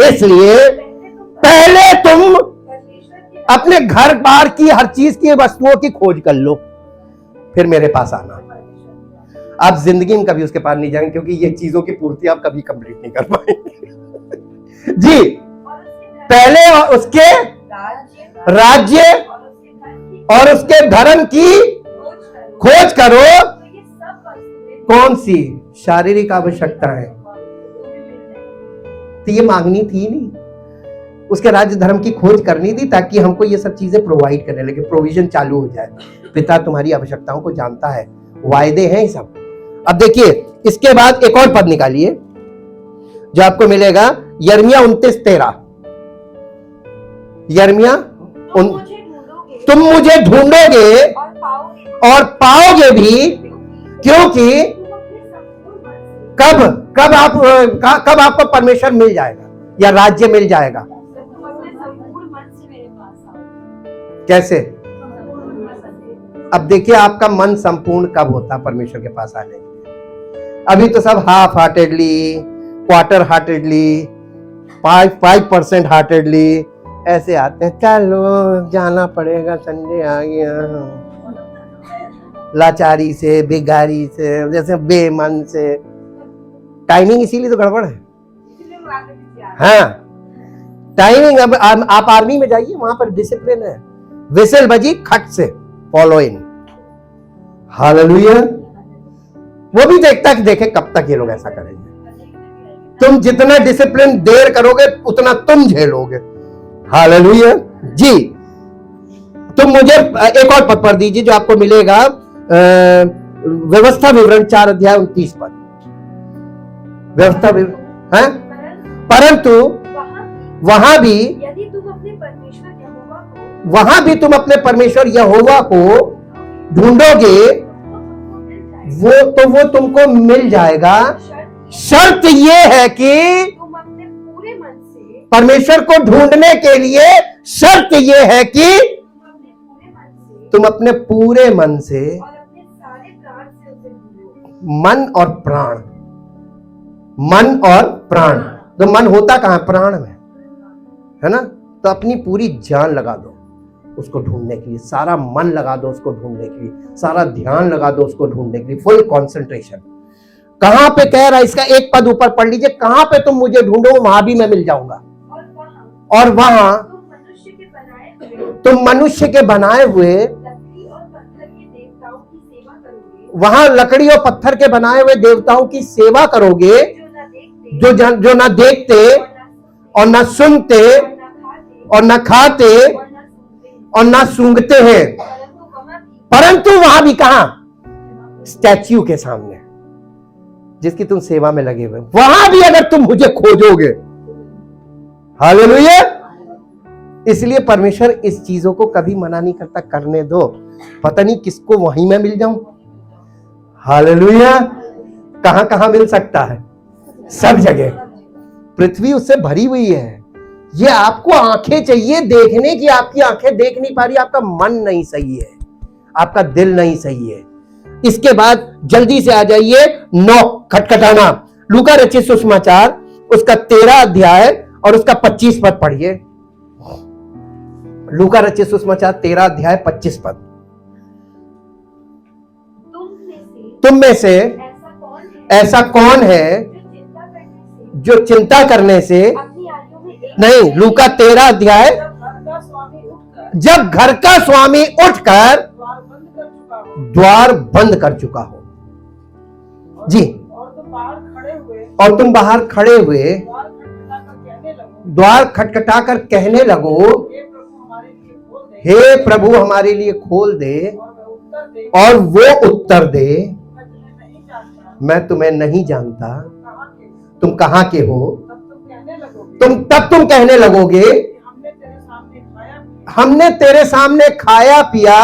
इसलिए पहले तुम अपने घर बार की हर चीज की वस्तुओं की खोज कर लो, फिर मेरे पास आना। आप जिंदगी में कभी उसके पास नहीं जाएंगे, क्योंकि ये चीजों की पूर्ति आप कभी कंप्लीट नहीं कर पाएंगे। जी, पहले उसके राज्य और उसके धर्म की खोज करो। कौन सी? शारीरिक आवश्यकता है, तो ये मांगनी थी नहीं, उसके राज्य धर्म की खोज करनी थी, ताकि हमको ये सब चीजें प्रोवाइड करने लगे, प्रोविजन चालू हो जाए। पिता तुम्हारी आवश्यकताओं को जानता है, वायदे हैं ये सब। अब देखिए, इसके बाद एक और पद निकालिए जो आपको मिलेगा, यिर्मयाह 29:13। यिर्मयाह, तुम मुझे ढूंढोगे और पाओगे भी, क्योंकि कब आपको परमेश्वर मिल जाएगा या राज्य मिल जाएगा? कैसे? अब देखिए, आपका मन संपूर्ण कब होता परमेश्वर के पास आने के लिए? अभी तो सब half heartedly, quarter heartedly, 5% heartedly ऐसे आते हैं। चलो जाना पड़ेगा, संडे आ गया, लाचारी से, बेगारी से, जैसे बेमन से। टाइमिंग इसीलिए तो गड़बड़ है। हाँ, टाइमिंग। अब आप आर्मी में जाइए, वहां पर डिसिप्लिन है। विसल बजी, खट से फॉलो इन। हालेलुया। वो भी देखता कि देखे कब तक ये लोग ऐसा करेंगे। तुम जितना डिसिप्लिन देर करोगे, उतना तुम झेलोगे। हालेलुया जी। तुम मुझे एक और पद पढ़ दीजिए जो आपको मिलेगा, व्यवस्था विवरण 4:29 पद। व्यवस्था विवरण है, परंतु वहां भी तुम अपने परमेश्वर यहोवा को ढूंढोगे, वो तुमको मिल जाएगा। शर्त ये है कि परमेश्वर को ढूंढने के लिए शर्त ये है कि तुम अपने पूरे मन से, मन और प्राण, मन और प्राण। तो मन होता कहां? प्राण में है ना। तो अपनी पूरी जान लगा दो उसको ढूंढने के लिए, सारा मन लगा दो उसको ढूंढने के लिए, सारा ध्यान लगा दो उसको ढूंढने के लिए, फुल कंसंट्रेशन। कहां पे कह रहा है? इसका एक पद ऊपर पढ़ लीजिए, कहां पे तुम मुझे ढूंढो वहां भी मैं मिल जाऊंगा। और वहां तुम मनुष्य के बनाए हुए, वहां लकड़ी और पत्थर के बनाए हुए देवताओं की सेवा करोगे, जो ना देखते और ना सुनते और ना खाते और ना सूंघते हैं, परंतु वहां भी कहां? स्टैच्यू के सामने जिसकी तुम सेवा में लगे हुए, वहां भी अगर तुम मुझे खोजोगे। हालेलुया। इसलिए परमेश्वर इस चीजों को कभी मना नहीं करता, करने दो, पता नहीं किसको वहीं में मिल जाऊं। हालेलुया। कहां कहां मिल सकता है? सब जगह। पृथ्वी उससे भरी हुई है। ये आपको आंखें चाहिए देखने की, आपकी आंखें देख नहीं पा रही, आपका मन नहीं सही है, आपका दिल नहीं सही है। इसके बाद जल्दी से आ जाइए, 9 खटखटाना। लूका रचित सुसमाचार उसका 13 अध्याय और उसका 25 पद पढ़िए। लूका रचित सुसमाचार 13 अध्याय 25 पद। तुम में से ऐसा कौन है जो चिंता करने से नहीं, लूका 13 अध्याय, जब घर का स्वामी उठकर द्वार बंद कर चुका हो जी, और तुम बाहर खड़े हुए द्वार खटखटा कर कहने लगो, हे प्रभु हमारे लिए खोल दे, और वो उत्तर दे, मैं तुम्हें नहीं जानता, तुम कहां के हो। तब तुम कहने लगोगे, हमने तेरे सामने खाया पिया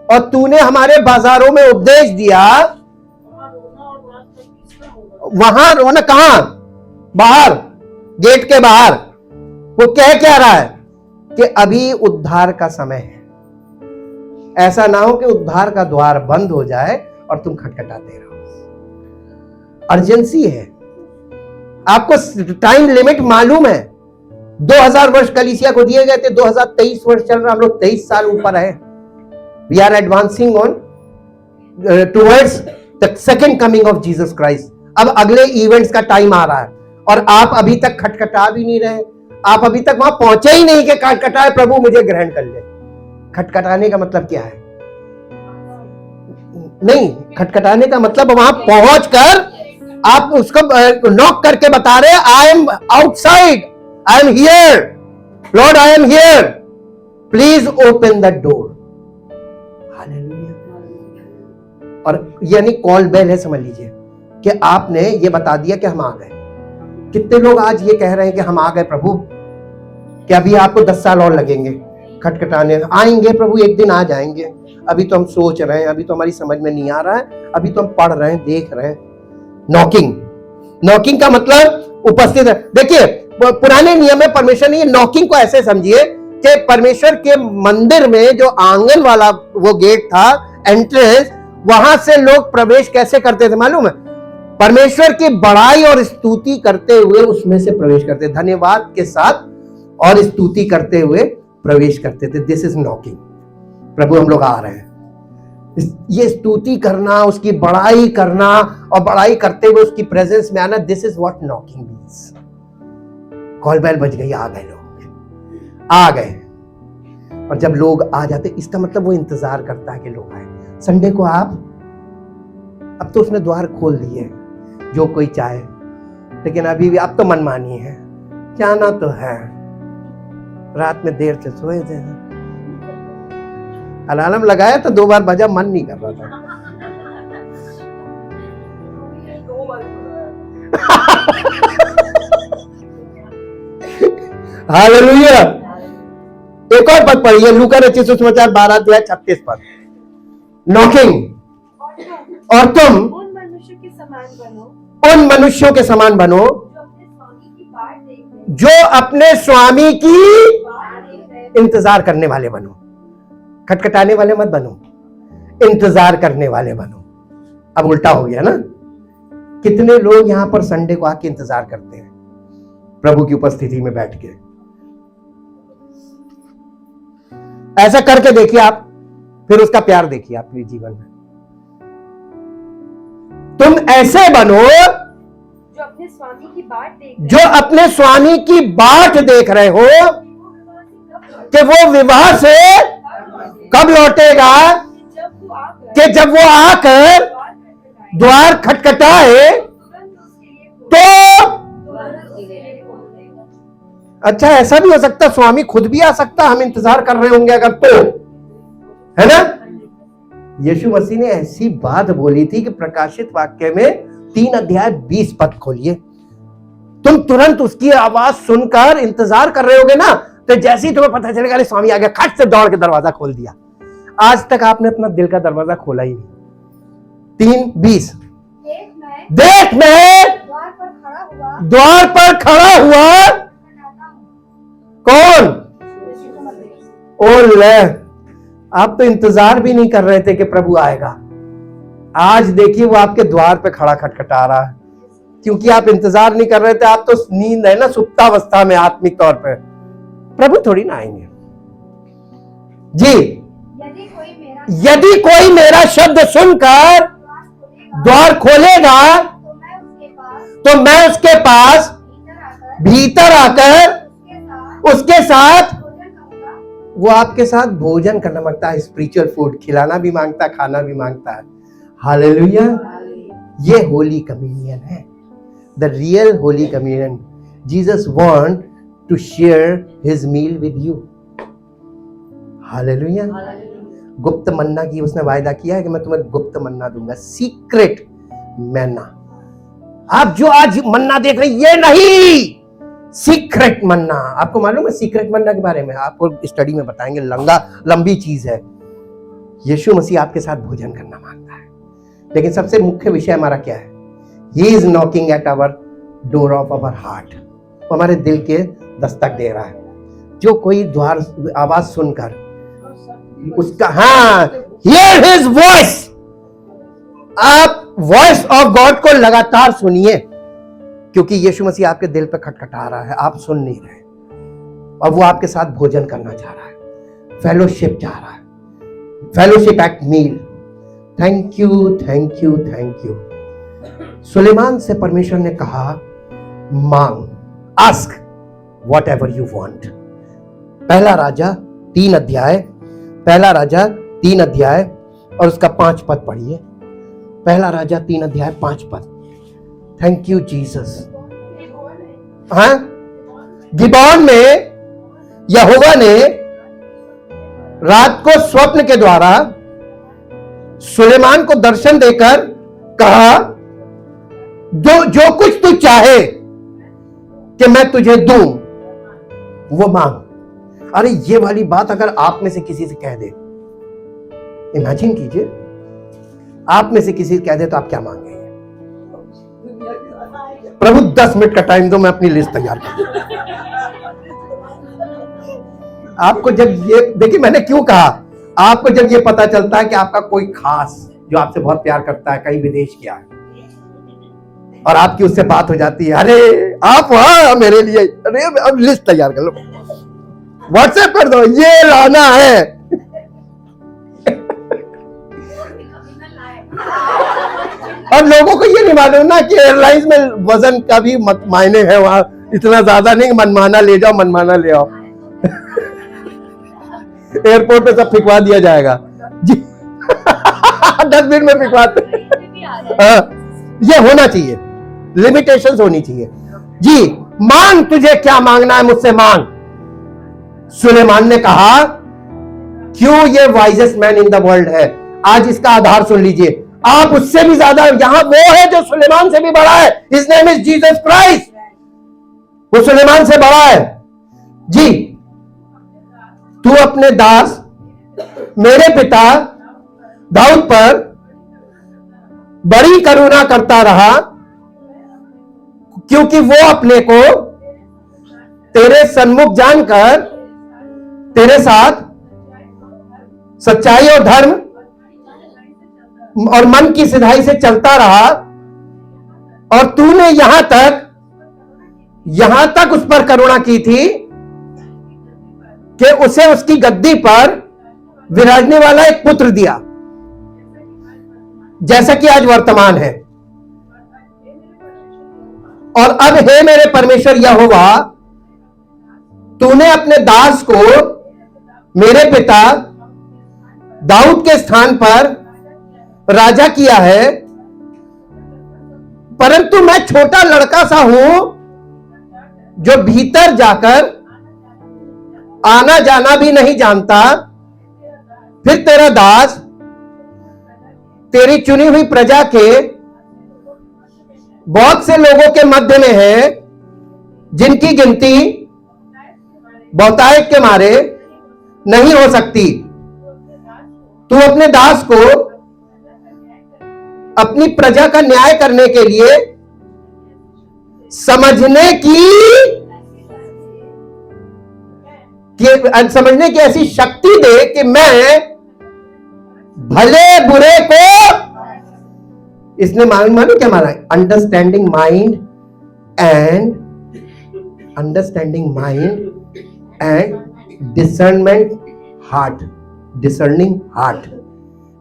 और तूने हमारे बाजारों में उपदेश दिया। वहां रोना कहां? बाहर, गेट के बाहर। वो क्या रहा है कि अभी उद्धार का समय है। ऐसा ना हो कि उद्धार का द्वार बंद हो जाए और तुम खटखटाते रहो। अर्जेंसी है। आपको टाइम लिमिट मालूम है। 2000 वर्ष कलीसिया को दिए गए थे, 2023 वर्ष चल रहा, हम लोग 23 साल ऊपर है। We are advancing on towards the second coming of Jesus Christ. अब अगले इवेंट्स का टाइम आ रहा है और आप अभी तक खटखटा भी नहीं रहे। आप अभी तक वहां पहुंचे ही नहीं कि खटखटाए, प्रभु मुझे ग्रहण कर ले। खटखटाने का मतलब क्या है? नहीं, खटखटाने का मतलब वहां पहुंचकर आप उसको नॉक करके बता रहे, I am outside, I am here, Lord I am here, please open the door. और यानी कॉल बेल है, समझ लीजिए कि आपने ये बता दिया कि हम आ गए। कितने लोग आज ये कह रहे हैं कि हम आ गए प्रभु, कि अभी आपको 10 साल और लगेंगे खटखटाने। आएंगे प्रभु, एक दिन आ जाएंगे, अभी तो हम सोच रहे हैं, अभी तो हमारी समझ में नहीं आ रहा है, अभी तो हम पढ़ रहे हैं, देख रहे हैं। नॉकिंग का मतलब उपस्थित है। देखिए पुराने नियम में परमेश्वर ने ये नॉकिंग को ऐसे समझिए कि परमेश्वर के मंदिर में जो आंगन वाला वो गेट था, एंट्रेंस, वहां से लोग प्रवेश कैसे करते थे मालूम है? परमेश्वर की बड़ाई और स्तुति करते हुए उसमें से प्रवेश करते, धन्यवाद के साथ और स्तुति करते हुए प्रवेश करते थे। This is knocking. प्रभु हम लोग आ रहे हैं, ये स्तुति करना, उसकी बड़ाई करना और बड़ाई करते हुए उसकी प्रेजेंस में आना, this is what knocking means. Call bell बज गई, आ गए लोग, आ गए। और जब लोग आ जाते, इसका मतलब वो इंतजार करता है कि लोग आए। संडे को आप, अब तो उसने द्वार खोल दिए जो कोई चाहे, लेकिन अभी भी अब तो मनमानी है, जाना तो है। रात में देर से सोए थे, अलार्म लगाया तो 2 बार बजा, मन नहीं कर रहा था। हालेलुया। एक और पद पढ़िए, लूका रचित सुसमाचार 12 अध्याय 36 पद। नॉकिंग, और तुम उन मनुष्यों के समान बनो जो अपने स्वामी की इंतजार करने वाले बनो। खटखटाने वाले मत बनो, इंतजार करने वाले बनो। अब उल्टा हो गया ना। कितने लोग यहां पर संडे को आके इंतजार करते हैं प्रभु की उपस्थिति में बैठ के। ऐसा करके देखिए आप, फिर उसका प्यार देखिए आपके जीवन में। तुम ऐसे बनो जो अपने स्वामी की बाट देख रहे हो कि वो विवाह से कब लौटेगा, कि जब वो आकर द्वार खटखटाए तो। अच्छा, ऐसा भी हो सकता, स्वामी खुद भी आ सकता, हम इंतजार कर रहे होंगे अगर, तो है ना। यीशु मसीह ने ऐसी बात बोली थी कि प्रकाशित वाक्य में 3 अध्याय 20 पद खोलिए, तुम तुरंत उसकी आवाज सुनकर इंतजार कर रहे होगे ना, तो जैसे ही तुम्हें पता चलेगा अरे स्वामी आ गया, खट से दौड़ के दरवाजा खोल दिया। आज तक आपने अपना दिल का दरवाजा खोला ही नहीं। 3:20 देख मैं द्वार पर खड़ा हुआ। कौन? ओ ले, आप तो इंतजार भी नहीं कर रहे थे कि प्रभु आएगा। आज देखिए वो आपके द्वार पे खड़ा खटखटा रहा है, क्योंकि आप इंतजार नहीं कर रहे थे। आप तो नींद है ना, सुप्तावस्था में आत्मिक तौर पे, प्रभु थोड़ी ना आएंगे जी। यदि कोई मेरा शब्द सुनकर द्वार खोलेगा तो मैं उसके पास भीतर आकर उसके साथ भोजन करूंगा। वो आपके साथ भोजन करना मांगता है, स्पिरिचुअल फूड खिलाना भी मांगता है, खाना भी मांगता है। हालेलुया। ये होली कम्युनियन है, the real holy communion. Jesus want to share his meal with you. Hallelujah. गुप्त मन्ना की उसने वायदा किया है कि मैं तुम्हें गुप्त मन्ना दूंगा, सीक्रेट मन्ना। आप जो आज मन्ना देख रहे हैं ये नहीं, सीक्रेट मन्ना। आपको मालूम है सीक्रेट मन्ना के बारे में? आपको स्टडी में बताएंगे, लंबी चीज है। यीशु मसीह आपके साथ भोजन करना मांगता है, लेकिन सबसे मुख्य विषय हमारा क्या है? He is knocking at our door of our heart. वो हमारे दिल के दस्तक दे रहा है। जो कोई द्वार आवाज सुनकर उसका, हाँ, हियर हिज वॉइस। आप वॉइस ऑफ गॉड को लगातार सुनिए, क्योंकि यीशु मसीह आपके दिल पे खटखटा रहा है, आप सुन नहीं रहे, और वो आपके साथ भोजन करना चाह रहा है, फेलोशिप चाह रहा है, fellowship at meal. Thank you, thank you, thank you. सुलेमान से परमेश्वर ने कहा, मांग, ask whatever you want. पहला राजा 3 अध्याय, पहला राजा 3 अध्याय और उसका 5 पद पढ़िए। पहला राजा 3 अध्याय 5 पद। Thank you Jesus. हाँ, गिबॉन में यहोवा ने रात को स्वप्न के द्वारा सुलेमान को दर्शन देकर कहा, जो कुछ तू चाहे कि मैं तुझे दूं वो मांग। अरे ये वाली बात अगर आप में से किसी से कह दे, इमेजिन कीजिए, आप में से किसी से कह दे तो आप क्या मांगेंगे? प्रभु 10 मिनट का टाइम दो, मैं अपनी लिस्ट तैयार कर दूं। आपको जब ये देखिए, मैंने क्यों कहा, आपको जब ये पता चलता है कि आपका कोई खास जो आपसे बहुत प्यार करता है कहीं विदेश गया है और आपकी उससे बात हो जाती है, अरे आप वहां मेरे लिए, अरे अब लिस्ट तैयार कर लो, व्हाट्सएप कर दो, ये लाना है। और लोगों को ये नहीं मालूम ना कि एयरलाइंस में वजन का भी मायने है, वहां इतना ज्यादा नहीं, मनमाना ले जाओ, मनमाना ले आओ। एयरपोर्ट पे सब फिकवा दिया जाएगा जी। 10 मिनट में फिकवाते। हाँ, ये होना चाहिए, लिमिटेशंस होनी चाहिए जी। मांग, तुझे क्या मांगना है मुझसे मांग। सुलेमान ने कहा, क्यों ये wisest man in the world है। आज इसका आधार सुन लीजिए, आप उससे भी ज्यादा, यहां वो है जो सुलेमान से भी बड़ा है। His name is Jesus Christ. वो सुलेमान से बड़ा है जी। तू अपने दास मेरे पिता दाऊद पर बड़ी करुणा करता रहा, क्योंकि वो अपने को तेरे सन्मुख जानकर तेरे साथ सच्चाई और धर्म और मन की सिधाई से चलता रहा, और तूने यहां तक उस पर करुणा की थी कि उसे उसकी गद्दी पर विराजने वाला एक पुत्र दिया, जैसा कि आज वर्तमान है। और अब हे मेरे परमेश्वर यहोवा, तूने अपने दास को मेरे पिता दाऊद के स्थान पर राजा किया है, परंतु मैं छोटा लड़का सा हूं जो भीतर जाकर आना जाना भी नहीं जानता। फिर तेरा दास तेरी चुनी हुई प्रजा के बहुत से लोगों के मध्य में है, जिनकी गिनती बहुतायत के मारे नहीं हो सकती। तू अपने दास को अपनी प्रजा का न्याय करने के लिए समझने की ऐसी शक्ति दे कि मैं भले बुरे को, इसने मालूम क्या माना, understanding mind and discernment heart, discerning heart.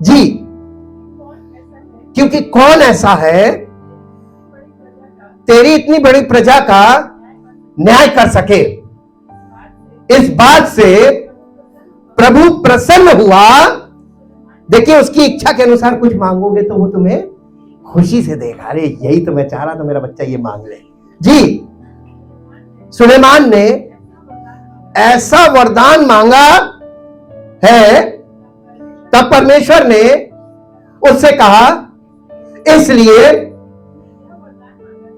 जी, क्योंकि कौन ऐसा है तेरी इतनी बड़ी प्रजा का न्याय कर सके। इस बात से प्रभु प्रसन्न हुआ। देखिए, उसकी इच्छा के अनुसार कुछ मांगोगे तो वो तुम्हें खुशी से देगा। अरे यही तो मैं चाह रहा था, मेरा बच्चा ये मांग ले। जी, सुलेमान ने ऐसा वरदान मांगा है, तब परमेश्वर ने उससे कहा, इसलिए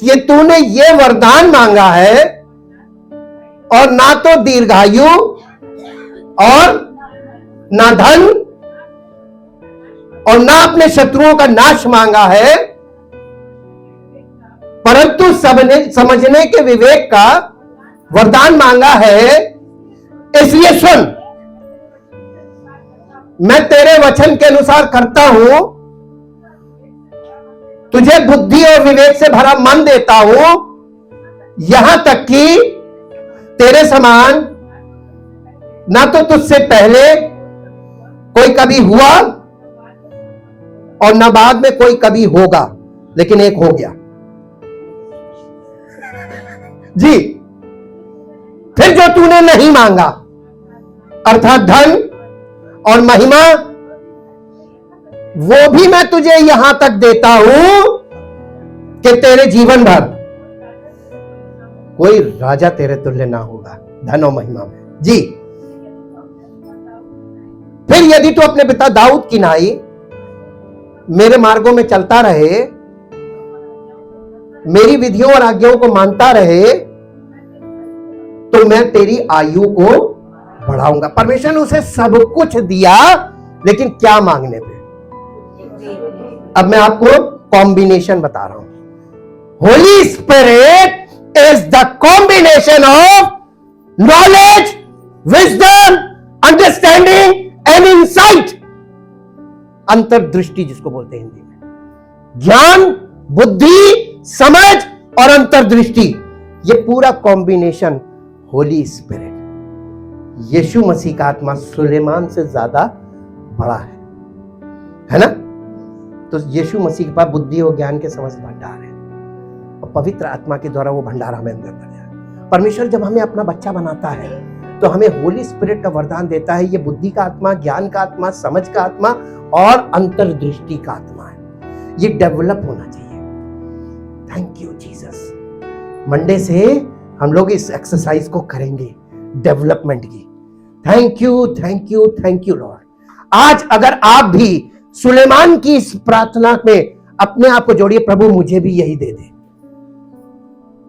कि तूने ये वरदान मांगा है और ना तो दीर्घायु और ना धन और ना अपने शत्रुओं का नाश मांगा है, परंतु समझने के विवेक का वरदान मांगा है। इसलिए सुन, मैं तेरे वचन के अनुसार करता हूं, तुझे बुद्धि और विवेक से भरा मन देता हूं, यहां तक कि तेरे समान ना तो तुझसे पहले कोई कभी हुआ और ना बाद में कोई कभी होगा, लेकिन एक हो गया। जी, फिर जो तूने नहीं मांगा, अर्थात धन और महिमा, वो भी मैं तुझे यहां तक देता हूं कि तेरे जीवन भर कोई राजा तेरे तुल्य ना होगा धन और महिमा में। जी, फिर यदि तू अपने पिता दाऊद की नाई मेरे मार्गों में चलता रहे, मेरी विधियों और आज्ञाओं को मानता रहे, तो मैं तेरी आयु को बढ़ाऊंगा। परमेश्वर ने उसे सब कुछ दिया, लेकिन क्या मांगने पे? अब मैं आपको कॉम्बिनेशन बता रहा हूं। Holi spirit is the combination of knowledge, wisdom, understanding and insight. अंतर्दृष्टि जिसको बोलते हैं हिंदी में, ज्ञान, बुद्धि, समझ और अंतर्दृष्टि, ये पूरा कॉम्बिनेशन होली स्पिरिट, यीशु मसीह का आत्मा सुलेमान से ज्यादा बड़ा है ना? तो यीशु मसीह के पास बुद्धि और ज्ञान के समस्त भंडार है, और पवित्र आत्मा के द्वारा वो भंडार हमें अंदर कर जाए। परमेश्वर जब हमें अपना बच्चा बनाता है तो हमें होली स्पिरिट का वरदान देता है। ये बुद्धि का आत्मा, ज्ञान का आत्मा, समझ का आत्मा और अंतर्दृष्टि का आत्मा है। ये डेवलप होना चाहिए। Thank you Jesus. मंडे से हम लोग इस एक्सरसाइज को करेंगे, डेवलपमेंट की। Thank you, thank you, thank you Lord. आज अगर आप भी सुलेमान की इस प्रार्थना में अपने आप को जोड़िए, प्रभु मुझे भी यही दे दे।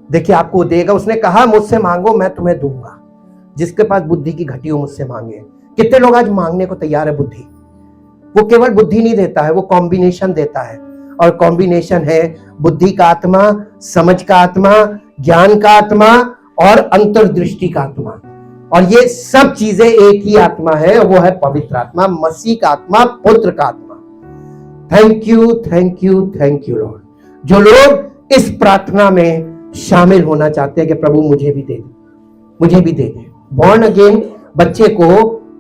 देखिए आपको देगा। उसने कहा मुझसे मांगो मैं तुम्हें दूंगा। जिसके पास बुद्धि की घटी हो मुझसे मांगे। कितने लोग आज मांगने को तैयार है बुद्धि? वो केवल बुद्धि नहीं देता है, वो कॉम्बिनेशन देता है, और कॉम्बिनेशन है बुद्धि का आत्मा, समझ का आत्मा, ज्ञान का आत्मा और अंतर्दृष्टि का आत्मा। और ये सब चीजें एक ही आत्मा है, वो है पवित्र आत्मा, मसीह का आत्मा, पुत्र का आत्मा। Thank you, thank you, thank you Lord. जो लोग इस प्रार्थना में शामिल होना चाहते हैं कि प्रभु मुझे भी दे दे, मुझे भी दे दे। बॉर्न अगेन बच्चे को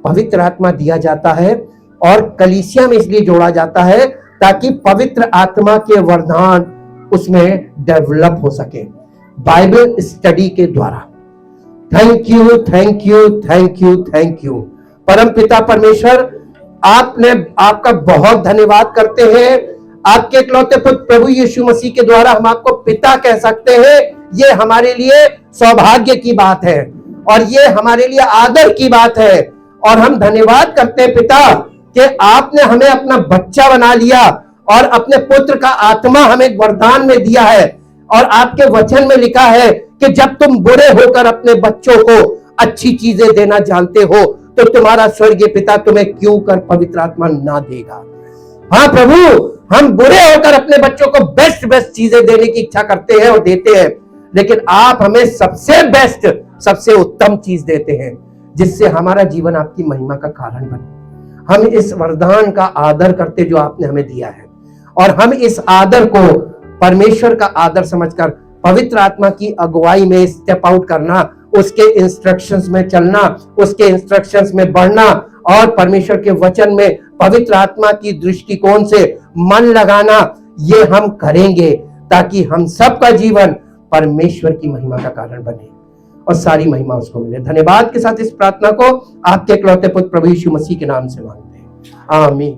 पवित्र आत्मा दिया जाता है और कलीसिया में इसलिए जोड़ा जाता है ताकि पवित्र आत्मा के वरदान उसमें डेवलप हो सके बाइबल स्टडी के द्वारा। Thank you, thank you, thank you, thank you. परम पिता परमेश्वर, आपका बहुत धन्यवाद करते हैं। आपके इकलौते पुत्र प्रभु यीशु मसीह के द्वारा हम आपको पिता कह सकते हैं। ये हमारे लिए सौभाग्य की बात है और ये हमारे लिए आदर की बात है। और हम धन्यवाद करते हैं पिता कि आपने हमें अपना बच्चा बना लिया और अपने पुत्र का आत्मा हमें वरदान में दिया है। और आपके वचन में लिखा है कि जब तुम बुरे होकर अपने बच्चों को अच्छी चीजें देना जानते हो तो तुम्हारा स्वर्गीय पिता तुम्हें क्यों कर पवित्र आत्मा ना देगा। हाँ प्रभु, हम बुरे होकर अपने बच्चों को बेस्ट चीजें देने की इच्छा करते हैं और देते हैं, लेकिन आप हमें सबसे बेस्ट, सबसे उत्तम चीज देते हैं जिससे हमारा जीवन आपकी महिमा का कारण बने। हम इस वरदान का आदर करते जो आपने हमें दिया है, और हम इस आदर को परमेश्वर का आदर समझकर पवित्र आत्मा की अगुवाई में स्टेप आउट करना उसके इंस्ट्रक्शंस में चलना, उसके इंस्ट्रक्शंस में बढ़ना और परमेश्वर के वचन में पवित्र आत्मा की दृष्टिकोण से मन लगाना, ये हम करेंगे ताकि हम सबका जीवन परमेश्वर की महिमा का कारण बने और सारी महिमा उसको मिले। धन्यवाद के साथ इस प्रार्थना को आपके इकलौते पुत्र प्रभु यीशु मसीह के नाम से मांगते हैं, आमीन।